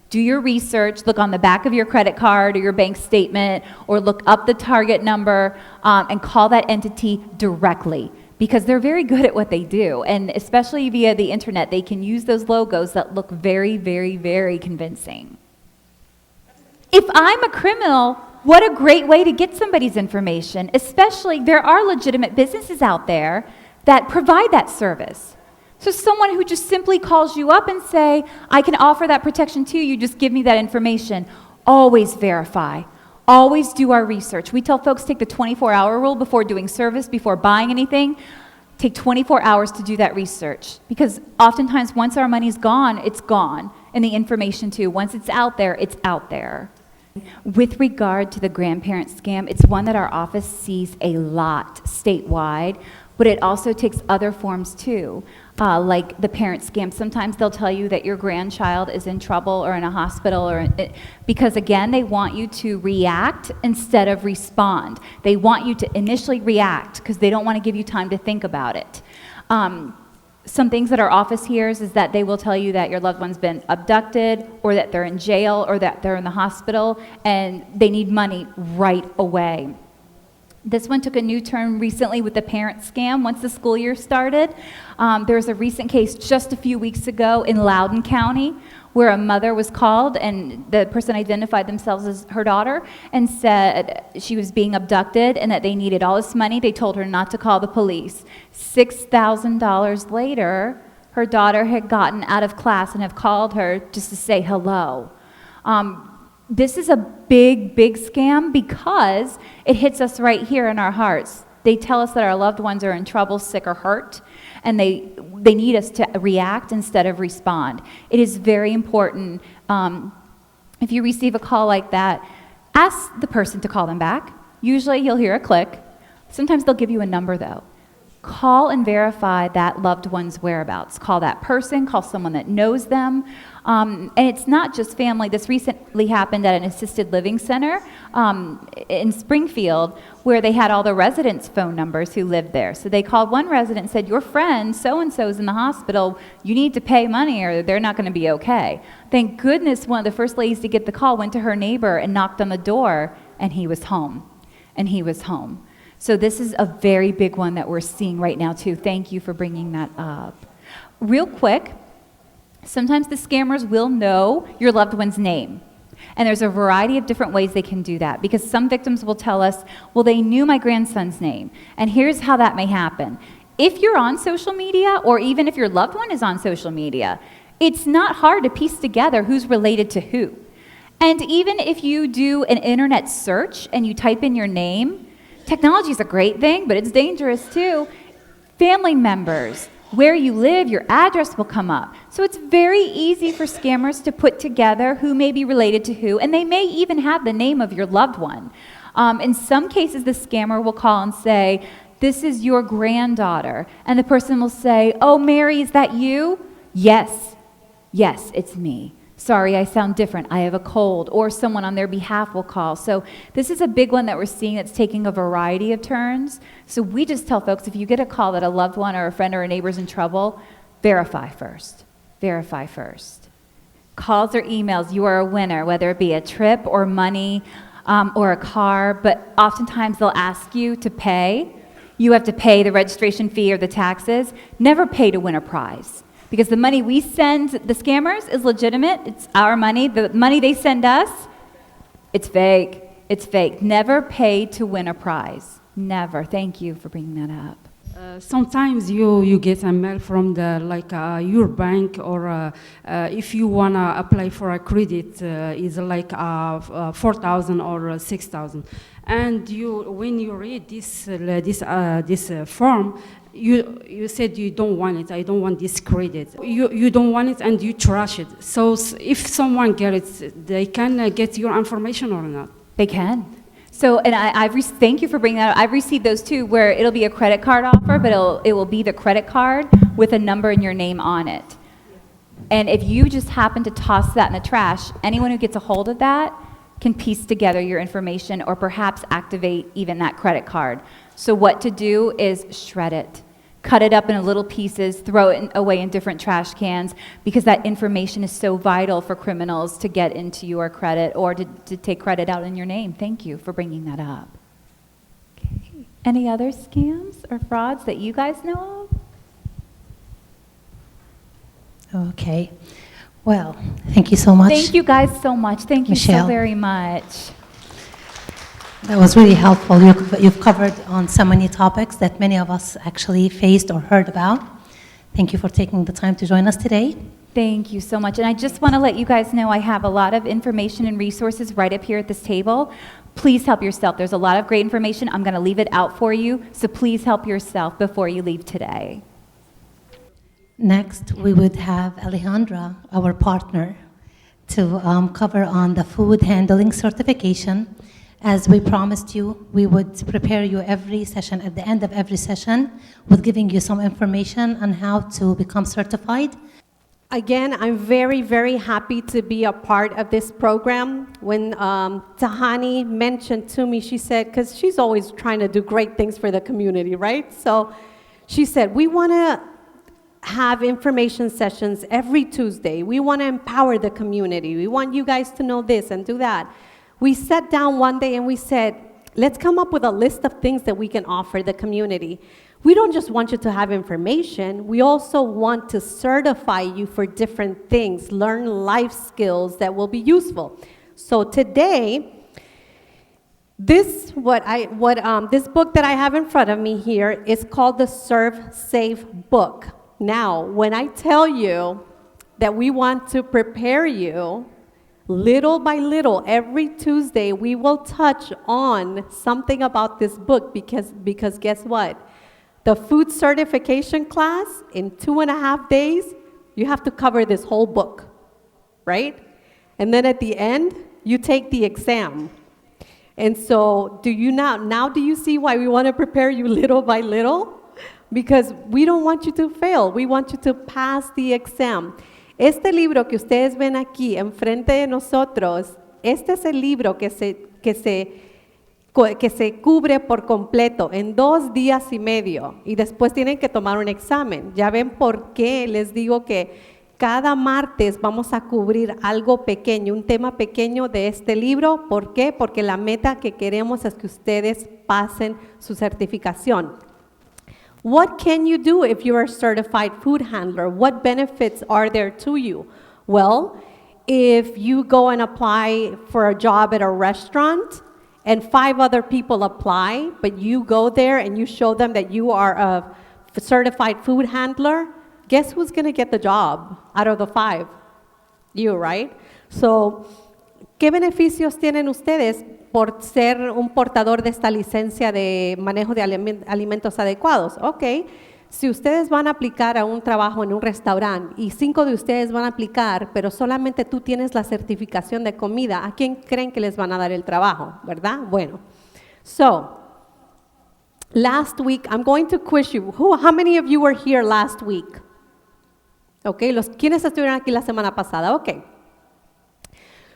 Do your research, look on the back of your credit card or your bank statement, or look up the Target number and call that entity directly, because they're very good at what they do. And especially via the internet, they can use those logos that look very, very, very convincing. If I'm a criminal, what a great way to get somebody's information, especially there are legitimate businesses out there that provide that service. So someone who just simply calls you up and say, I can offer that protection to you, just give me that information. Always verify. Always do our research. We tell folks take the 24-hour rule before doing service, before buying anything. Take 24 hours to do that research, because oftentimes once our money's gone, it's gone. And the information too. Once it's out there, it's out there. With regard to the grandparent scam, it's one that our office sees a lot statewide, but it also takes other forms too, like the parent scam. Sometimes they'll tell you that your grandchild is in trouble or in a hospital, because again, they want you to react instead of respond. They want you to initially react because they don't want to give you time to think about it. Some things that our office hears is that they will tell you that your loved one's been abducted, or that they're in jail, or that they're in the hospital, and they need money right away. This one took a new turn recently with the parent scam once the school year started. There was a recent case just a few weeks ago in Loudoun County where a mother was called, and the person identified themselves as her daughter and said she was being abducted and that they needed all this money. They told her not to call the police. $6,000 later, her daughter had gotten out of class and have called her just to say hello. This is a big, big scam because it hits us right here in our hearts. They tell us that our loved ones are in trouble, sick, or hurt, and they need us to react instead of respond. It is very important. If you receive a call like that, ask the person to call them back. Usually you'll hear a click. Sometimes they'll give you a number though. Call and verify that loved one's whereabouts. Call that person, call someone that knows them. And it's not just family. This recently happened at an assisted living center in Springfield, where they had all the residents' phone numbers who lived there. So they called one resident and said, your friend so-and-so is in the hospital. You need to pay money or they're not going to be okay. Thank goodness one of the first ladies to get the call went to her neighbor and knocked on the door, and he was home. And he was home. So this is a very big one that we're seeing right now too. Thank you for bringing that up. Real quick, sometimes the scammers will know your loved one's name. And there's a variety of different ways they can do that, because some victims will tell us, well, they knew my grandson's name. And here's how that may happen. If you're on social media, or even if your loved one is on social media, it's not hard to piece together who's related to who. And even if you do an internet search and you type in your name, technology is a great thing, but it's dangerous too. Family members, where you live, your address will come up. So it's very easy for scammers to put together who may be related to who, and they may even have the name of your loved one. In some cases, the scammer will call and say, this is your granddaughter. And the person will say, oh, Mary, is that you? Yes, it's me. Sorry, I sound different. I have a cold. Or someone on their behalf will call. So this is a big one that we're seeing that's taking a variety of turns. So we just tell folks, if you get a call that a loved one or a friend or a neighbor's in trouble, verify first. Verify first. Calls or emails, you are a winner, whether it be a trip or money or a car. But oftentimes they'll ask you to pay. You have to pay the registration fee or the taxes. Never pay to win a prize. Because the money we send the scammers is legitimate. It's our money. The money they send us, it's fake. It's fake. Never pay to win a prize. Never. Thank you for bringing that up. Sometimes you get a mail from your bank, or if you wanna apply for a credit, is like 4,000 or 6,000, and when you read this form. You said you don't want it. I don't want this credit. You don't want it, and you trash it. So if someone gets it, they can get your information or not? They can. So, and thank you for bringing that up. I've received those too, where it'll be a credit card offer, but it will be the credit card with a number and your name on it. And if you just happen to toss that in the trash, anyone who gets a hold of that can piece together your information, or perhaps activate even that credit card. So what to do is shred it. Cut it up into little pieces, throw it away in different trash cans, because that information is so vital for criminals to get into your credit or to take credit out in your name. Thank you for bringing that up. Okay. Any other scams or frauds that you guys know of? Okay. Well, thank you so much. Thank you guys so much. Thank you Michelle. so very much. That was really helpful. You've covered on so many topics that many of us actually faced or heard about. Thank you for taking the time to join us today. Thank you so much. And I just want to let you guys know I have a lot of information and resources right up here at this table. Please help yourself. There's a lot of great information. I'm going to leave it out for you, so please help yourself before you leave today. Next, we would have Alejandra, our partner, to cover on the food handling certification. As we promised you, we would prepare you every session, at the end of every session, with giving you some information on how to become certified. Again, I'm very, very happy to be a part of this program. When Tahani mentioned to me, she said, because she's always trying to do great things for the community, right? So she said, we want to have information sessions every Tuesday. We want to empower the community. We want you guys to know this and do that. We sat down one day and we said, let's come up with a list of things that we can offer the community. We don't just want you to have information, we also want to certify you for different things, learn life skills that will be useful. So today, this book that I have in front of me here is called the Serve Safe book. Now, when I tell you that we want to prepare you, little by little, every Tuesday, we will touch on something about this book because guess what? The food certification class, in 2.5 days, you have to cover this whole book, right? And then at the end, you take the exam. And so do you see why we want to prepare you little by little? Because we don't want you to fail. We want you to pass the exam. Este libro que ustedes ven aquí enfrente de nosotros, este es el libro que se cubre por completo en 2 días y medio y después tienen que tomar un examen. Ya ven por qué les digo que cada martes vamos a cubrir algo pequeño, un tema pequeño de este libro. ¿Por qué? Porque la meta que queremos es que ustedes pasen su certificación. What can you do if you're a certified food handler? What benefits are there to you? Well, if you go and apply for a job at a restaurant and 5 other people apply, but you go there and you show them that you are a certified food handler, guess who's going to get the job out of the 5? You, right? So, ¿qué beneficios tienen ustedes por ser un portador de esta licencia de manejo de alimentos adecuados? Ok, si ustedes van a aplicar a un trabajo en un restaurante y 5 de ustedes van a aplicar, pero solamente tú tienes la certificación de comida, ¿a quién creen que les van a dar el trabajo? ¿Verdad? Bueno, so, last week, I'm going to quiz you. How many of you were here last week? Ok, ¿quiénes estuvieron aquí la semana pasada? Ok.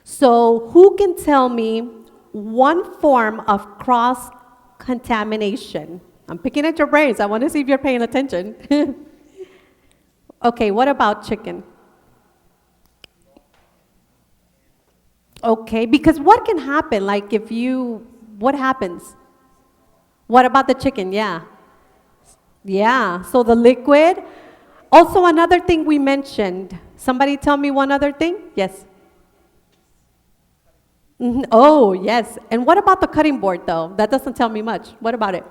So, who can tell me one form of cross-contamination? I'm picking at your brains. I want to see if you're paying attention. Okay, what about chicken? Okay, because what can happen? Like what happens? What about the chicken? Yeah. Yeah, so the liquid. Also, another thing we mentioned. Somebody tell me one other thing? Yes. Oh, yes. And what about the cutting board, though? That doesn't tell me much. What about it?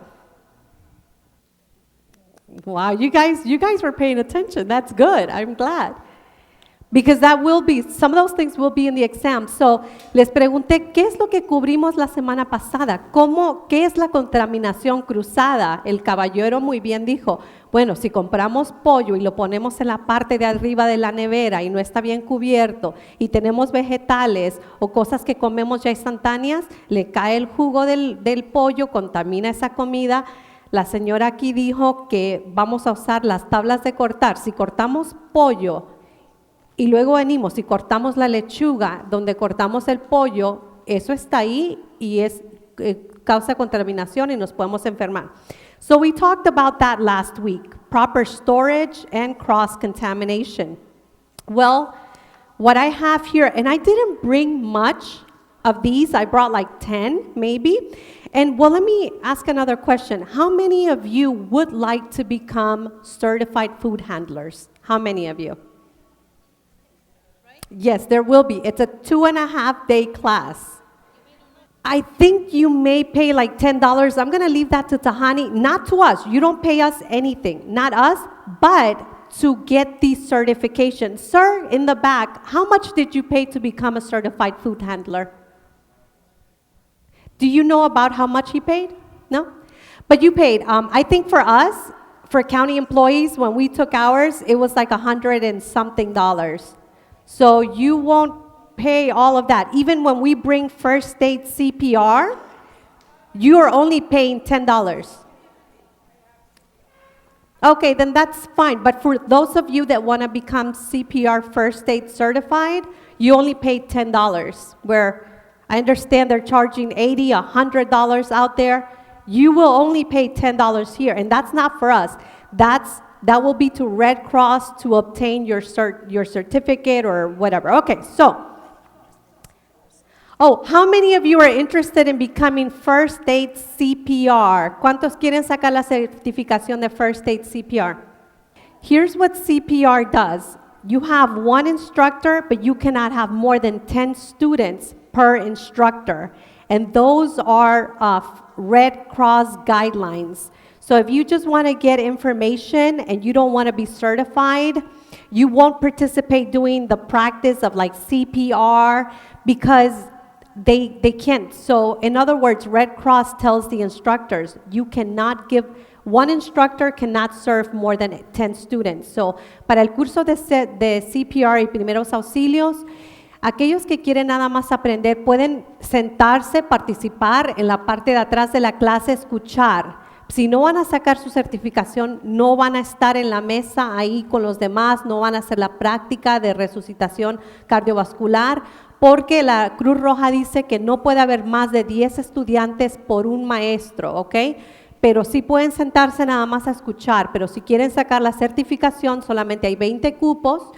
Wow, you guys were paying attention. That's good. I'm glad. Because some of those things will be in the exam. So, les pregunté, ¿qué es lo que cubrimos la semana pasada? ¿Qué es la contaminación cruzada? El caballero muy bien dijo, bueno, si compramos pollo y lo ponemos en la parte de arriba de la nevera y no está bien cubierto y tenemos vegetales o cosas que comemos ya instantáneas, le cae el jugo del pollo, contamina esa comida. La señora aquí dijo que vamos a usar las tablas de cortar. Si cortamos pollo y luego venimos y cortamos la lechuga donde cortamos el pollo, eso está ahí y causa contaminación y nos podemos enfermar. So we talked about that last week, proper storage and cross-contamination. Well, what I have here, and I didn't bring much of these, I brought like 10 maybe. And well, let me ask another question. How many of you would like to become certified food handlers? How many of you? Yes, there will be. It's a 2.5-day class. I think you may pay like $10. I'm going to leave that to Tahani, not to us. You don't pay us anything, not us, but to get the certification. Sir, in the back, how much did you pay to become a certified food handler? Do you know about how much he paid? No? But you paid. I think for us, for county employees, when we took ours, it was like $100 and something. So you won't pay all of that. Even when we bring first aid CPR, you are only paying $10. Okay, then that's fine. But for those of you that want to become CPR first aid certified, you only pay $10, where I understand they're charging $80, $100 out there. You will only pay $10 here, and that's not for us. That will be to Red Cross to obtain your certificate or whatever. Okay, so. Oh, how many of you are interested in becoming first aid CPR? ¿Cuántos quieren sacar la certificación de first aid CPR? Here's what CPR does. You have one instructor, but you cannot have more than 10 students per instructor. And those are Red Cross guidelines. So if you just want to get information and you don't want to be certified, you won't participate doing the practice of like CPR because they can't. So in other words, Red Cross tells the instructors, you cannot give, one instructor cannot serve more than 10 students. So para el curso de CPR y primeros auxilios, aquellos que quieren nada más aprender pueden sentarse, participar en la parte de atrás de la clase, escuchar. Si no van a sacar su certificación, no van a estar en la mesa ahí con los demás, no van a hacer la práctica de resucitación cardiovascular, porque la Cruz Roja dice que no puede haber más de 10 estudiantes por un maestro, ¿ok? Pero sí pueden sentarse nada más a escuchar, pero si quieren sacar la certificación, solamente hay 20 cupos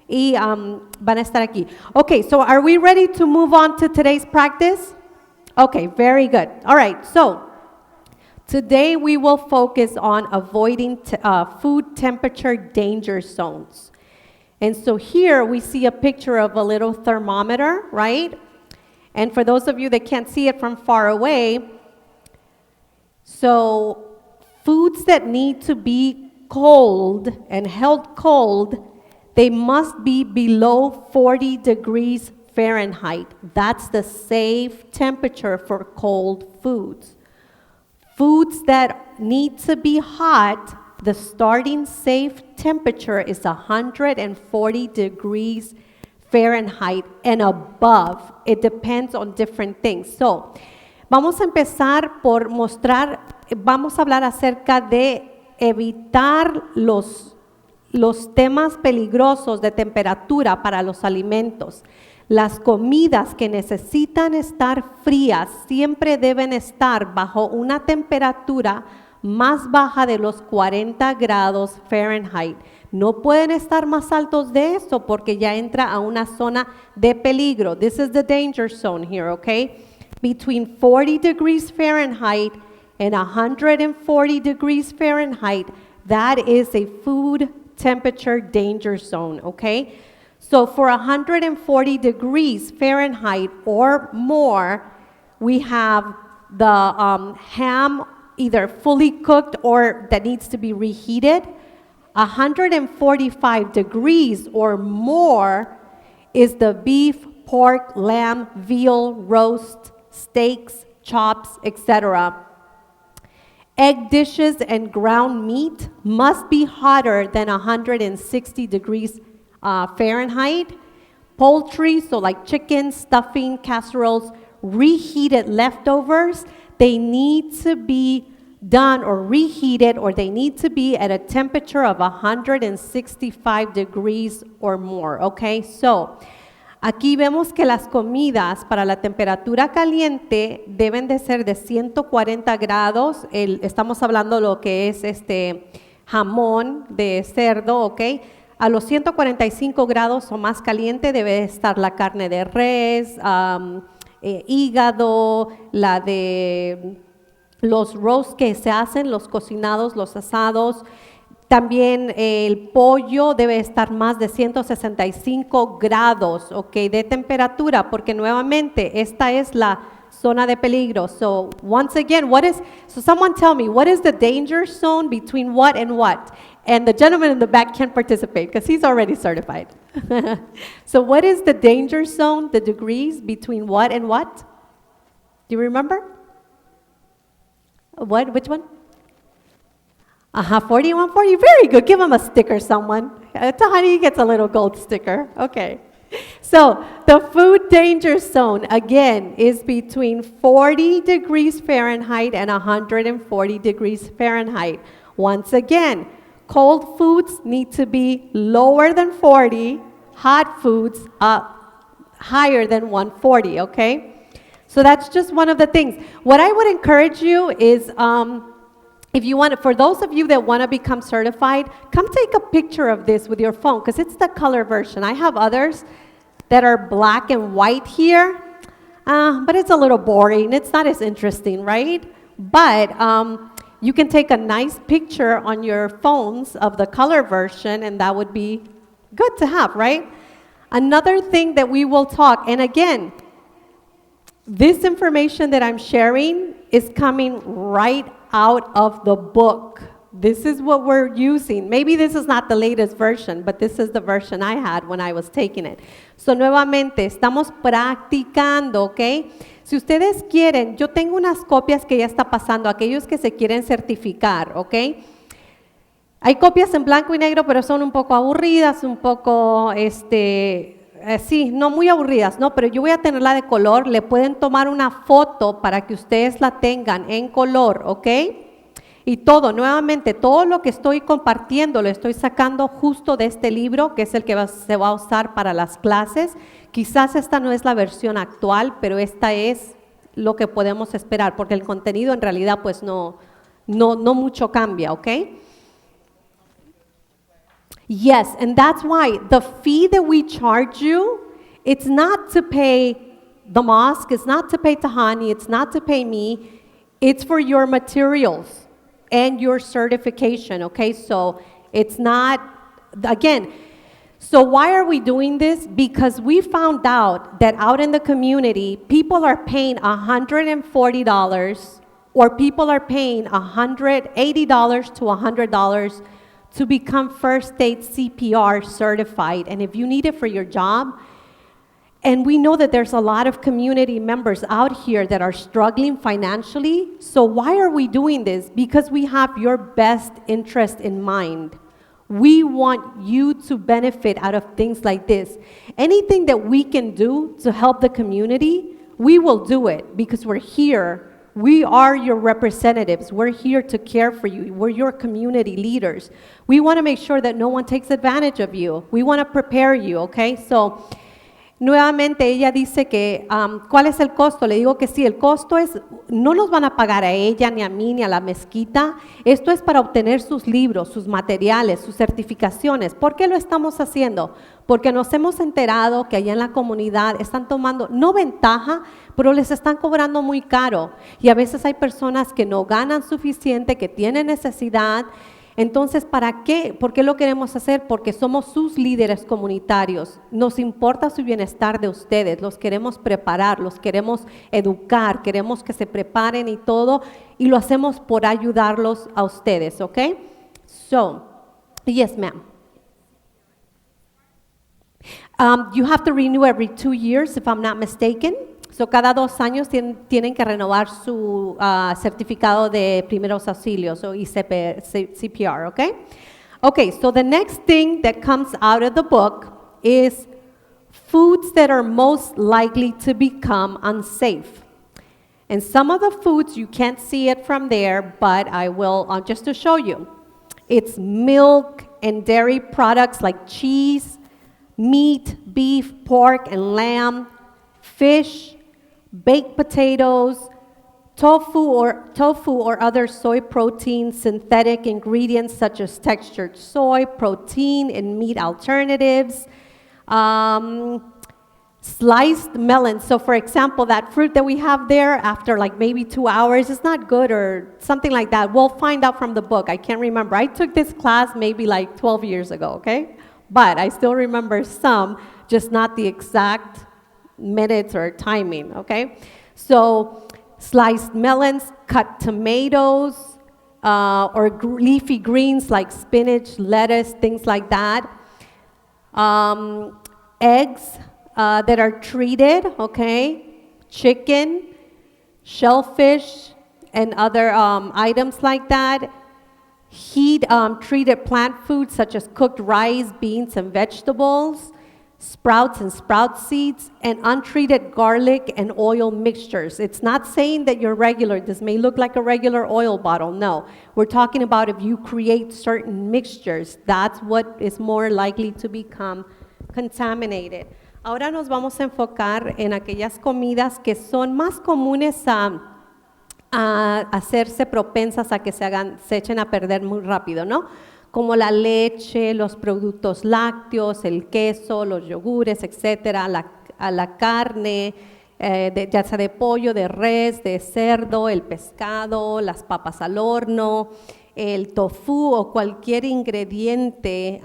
y van a estar aquí. Okay, so are we ready to move on to today's practice? Okay, very good. All right, so today we will focus on avoiding food temperature danger zones. And so here we see a picture of a little thermometer, right? And for those of you that can't see it from far away, so foods that need to be cold and held cold, they must be below 40 degrees Fahrenheit. That's the safe temperature for cold foods. Foods that need to be hot, the starting safe temperature is 140 degrees Fahrenheit and above. It depends on different things. So, vamos a empezar por mostrar, vamos a hablar acerca de evitar los temas peligrosos de temperatura para los alimentos. Las comidas que necesitan estar frías siempre deben estar bajo una temperatura más baja de los 40 grados Fahrenheit. No pueden estar más altos de eso porque ya entra a una zona de peligro. This is the danger zone here, okay? Between 40 degrees Fahrenheit and 140 degrees Fahrenheit, that is a food temperature danger zone, okay? So for 140 degrees Fahrenheit or more, we have the ham either fully cooked or that needs to be reheated. 145 degrees or more is the beef, pork, lamb, veal, roast, steaks, chops, etc. Egg dishes and ground meat must be hotter than 160 degrees Fahrenheit. Poultry, so like chicken, stuffing, casseroles, reheated leftovers, they need to be done or reheated, or they need to be at a temperature of 165 degrees or more, okay? So, aquí vemos que las comidas para la temperatura caliente deben de ser de 140 grados, estamos hablando lo que es jamón de cerdo, ok? A los 145 grados o más caliente debe estar la carne de res, hígado, la de los roast que se hacen, los cocinados, los asados. También el pollo debe estar más de 165 grados, ¿ok? De temperatura, porque nuevamente esta es la zona de peligro. So once again, so someone tell me, what is the danger zone between what and what? And the gentleman in the back can't participate because he's already certified. So what is the danger zone, the degrees between what and what? Do you remember? What, which one? 40 and 140, very good. Give him a sticker, someone. Tahani gets a little gold sticker. Okay. So the food danger zone, again, is between 40 degrees Fahrenheit and 140 degrees Fahrenheit. Once again, cold foods need to be lower than 40, hot foods higher than 140, okay? So that's just one of the things. What I would encourage you is, if you want to, for those of you that want to become certified, come take a picture of this with your phone because it's the color version. I have others that are black and white here, but it's a little boring. It's not as interesting, right? But you can take a nice picture on your phones of the color version, and that would be good to have, right? Another thing that we will talk, and again, this information that I'm sharing is coming right out of the book. This is what we're using. Maybe this is not the latest version, but this is the version I had when I was taking it. So nuevamente, estamos practicando, ¿ok? Si ustedes quieren, yo tengo unas copias que ya está pasando, aquellos que se quieren certificar, ¿ok? Hay copias en blanco y negro, pero son un poco aburridas, un poco, sí, no muy aburridas, ¿no? Pero yo voy a tenerla de color, le pueden tomar una foto para que ustedes la tengan en color, ¿ok? Y todo, nuevamente, todo lo que estoy compartiendo lo estoy sacando justo de este libro, que es el que se va a usar para las clases. Quizás esta no es la versión actual, pero esta es lo que podemos esperar, porque el contenido en realidad pues no mucho cambia, ¿ok? Yes, and that's why the fee that we charge you, it's not to pay the mosque, it's not to pay Tahani, it's not to pay me, it's for your materials and your certification, okay? So it's not, again, so why are we doing this? Because we found out that out in the community, people are paying $140 or people are paying $80 to $100 to become first aid CPR certified. And if you need it for your job, and we know that there's a lot of community members out here that are struggling financially, so why are we doing this? Because we have your best interest in mind. We want you to benefit out of things like this. Anything that we can do to help the community, we will do it because we're here. We are your representatives. We're here to care for you. We're your community leaders. We want to make sure that no one takes advantage of you. We want to prepare you, okay? So, nuevamente ella dice que, ¿cuál es el costo? Le digo que sí, el costo es, no nos van a pagar a ella, ni a mí, ni a la mezquita. Esto es para obtener sus libros, sus materiales, sus certificaciones. ¿Por qué lo estamos haciendo? Porque nos hemos enterado que allá en la comunidad están tomando, no ventaja, pero les están cobrando muy caro. Y a veces hay personas que no ganan suficiente, que tienen necesidad. Entonces, ¿para qué? ¿Por qué lo queremos hacer? Porque somos sus líderes comunitarios. Nos importa su bienestar de ustedes. Los queremos preparar, los queremos educar, queremos que se preparen y todo. Y lo hacemos por ayudarlos a ustedes, ¿ok? So, yes, ma'am. You have to renew every 2 years, if I'm not mistaken. So, cada 2 años tienen que renovar su certificado de primeros auxilios, o CPR, okay? Okay, so the next thing that comes out of the book is foods that are most likely to become unsafe. And some of the foods, you can't see it from there, but I will, just to show you. It's milk and dairy products like cheese, meat, beef, pork, and lamb, fish, baked potatoes, tofu or other soy protein, synthetic ingredients such as textured soy, protein and meat alternatives, sliced melons. So for example, that fruit that we have there after like maybe 2 hours is not good or something like that. We'll find out from the book. I can't remember. I took this class maybe like 12 years ago, okay? But I still remember some, just not the exact minutes or timing, okay? So sliced melons, cut tomatoes, or leafy greens like spinach, lettuce, things like that. Eggs that are treated, okay? Chicken, shellfish, and other items like that. Heat treated plant foods such as cooked rice, beans, and vegetables, sprouts and sprout seeds, and untreated garlic and oil mixtures. It's not saying that this may look like a regular oil bottle. No, we're talking about if you create certain mixtures, that's what is more likely to become contaminated. Ahora nos vamos a enfocar en aquellas comidas que son más comunes a hacerse propensas a que se echen a perder muy rápido, ¿no? Como la leche, los productos lácteos, el queso, los yogures, etcétera, la carne, ya sea de pollo, de res, de cerdo, el pescado, las papas al horno, el tofu o cualquier ingrediente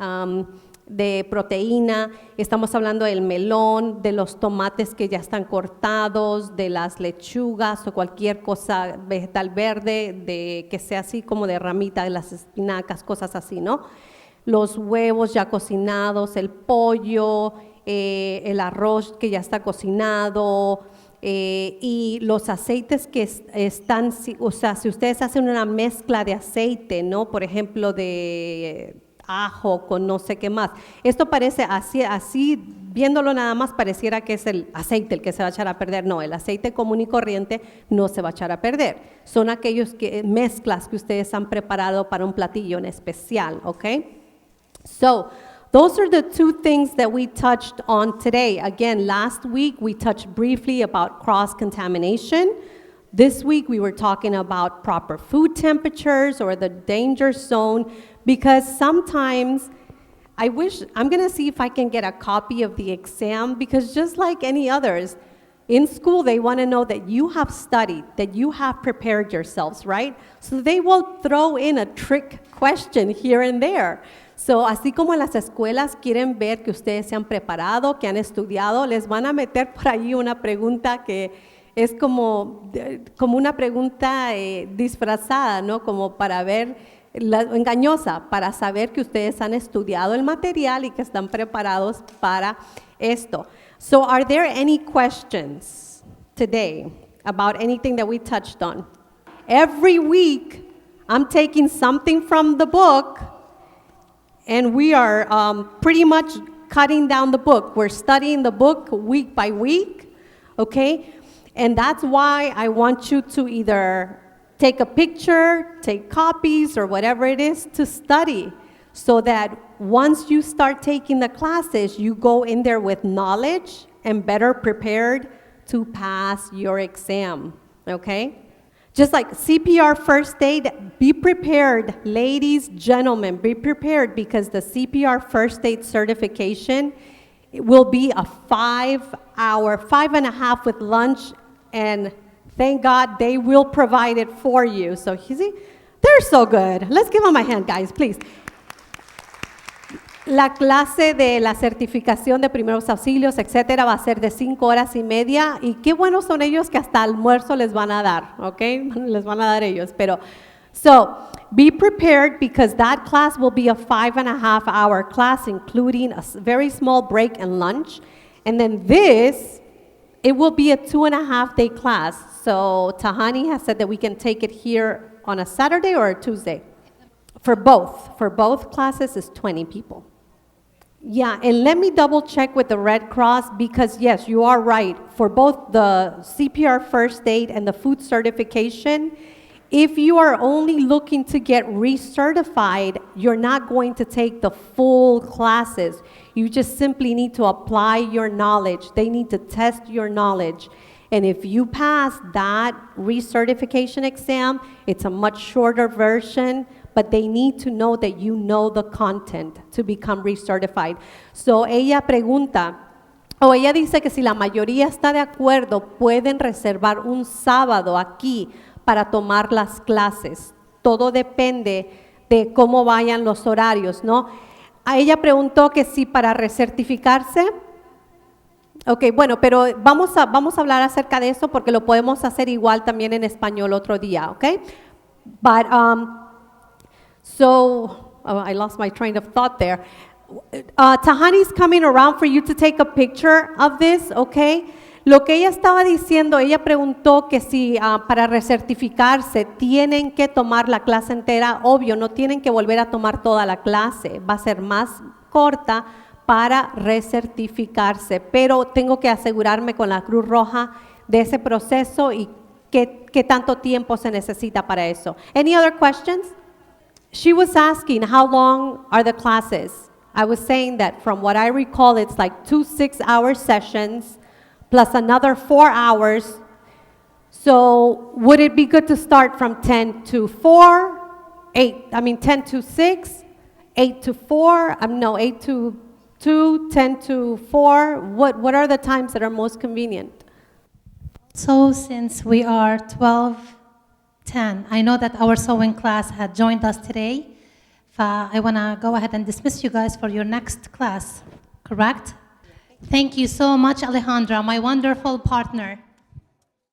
de proteína. Estamos hablando del melón, de los tomates que ya están cortados, de las lechugas o cualquier cosa vegetal verde que sea así como de ramita, de las espinacas, cosas así, ¿no? Los huevos ya cocinados, el pollo, el arroz que ya está cocinado, y los aceites que están, o sea, si ustedes hacen una mezcla de aceite, ¿no? Por ejemplo, de ajo con no sé qué más. Esto parece así, viéndolo nada más pareciera que es el aceite el que se va a echar a perder. No, el aceite común y corriente no se va a echar a perder. Son aquellos mezclas que ustedes han preparado para un platillo en especial, ¿ok? So, those are the two things that we touched on today. Again, last week we touched briefly about cross-contamination. This week we were talking about proper food temperatures or the danger zone, because sometimes I'm going to see if I can get a copy of the exam, because just like any others, in school they want to know that you have studied, that you have prepared yourselves, right? So they will throw in a trick question here and there. So, así como en las escuelas quieren ver que ustedes se han preparado, que han estudiado, les van a meter por ahí una pregunta que es como una pregunta disfrazada, ¿no? Como para ver, engañosa, para saber que ustedes han estudiado el material y que están preparados para esto. So, are there any questions today about anything that we touched on? Every week, I'm taking something from the book, and we are pretty much cutting down the book. We're studying the book week by week, okay? And that's why I want you to either take a picture, take copies, or whatever it is to study, so that once you start taking the classes, you go in there with knowledge and better prepared to pass your exam, okay? Just like CPR first aid, be prepared, ladies, gentlemen, be prepared, because the CPR first aid certification will be a 5-hour, 5.5 with lunch, and thank God they will provide it for you. So you see, they're so good. Let's give them a hand, guys, please. La clase de la certificación de primeros auxilios, etcétera, va a ser de 5 horas y media, y qué buenos son ellos que hasta almuerzo les van a dar, ¿ok? Les van a dar ellos, pero, so, be prepared, because that class will be a 5.5-hour class, including a very small break and lunch, and then this, it will be a 2.5-day class. So Tahani has said that we can take it here on a Saturday or a Tuesday. For both classes is 20 people. Yeah, and let me double check with the Red Cross, because yes, you are right. For both the CPR first aid and the food certification, if you are only looking to get recertified, you're not going to take the full classes. You just simply need to apply your knowledge. They need to test your knowledge. And if you pass that recertification exam, it's a much shorter version, but they need to know that you know the content to become recertified. So ella pregunta, o ella dice que si la mayoría está de acuerdo, pueden reservar un sábado aquí para tomar las clases. Todo depende de cómo vayan los horarios, ¿no? A ella preguntó que si para recertificarse, Ok, bueno, pero vamos a hablar acerca de eso porque lo podemos hacer igual también en español otro día, ¿ok? But, I lost my train of thought there. Tahani's coming around for you to take a picture of this, ¿ok? Lo que ella estaba diciendo, ella preguntó que si para recertificarse tienen que tomar la clase entera. Obvio, no tienen que volver a tomar toda la clase, va a ser más corta para recertificarse, pero tengo que asegurarme con la Cruz Roja de ese proceso y qué tanto tiempo se necesita para eso. Any other questions? She was asking how long are the classes. I was saying that from what I recall, it's like 2 6-hour sessions plus another 4 hours. So would it be good to start from 10 to 4, 10 to 6, 8 to 4, no, 8 to 2, 10 to 4? What are the times that are most convenient? So since we are 12:10, I know that our sewing class had joined us today. I want to go ahead and dismiss you guys for your next class, correct? Thank you so much, Alejandra, my wonderful partner.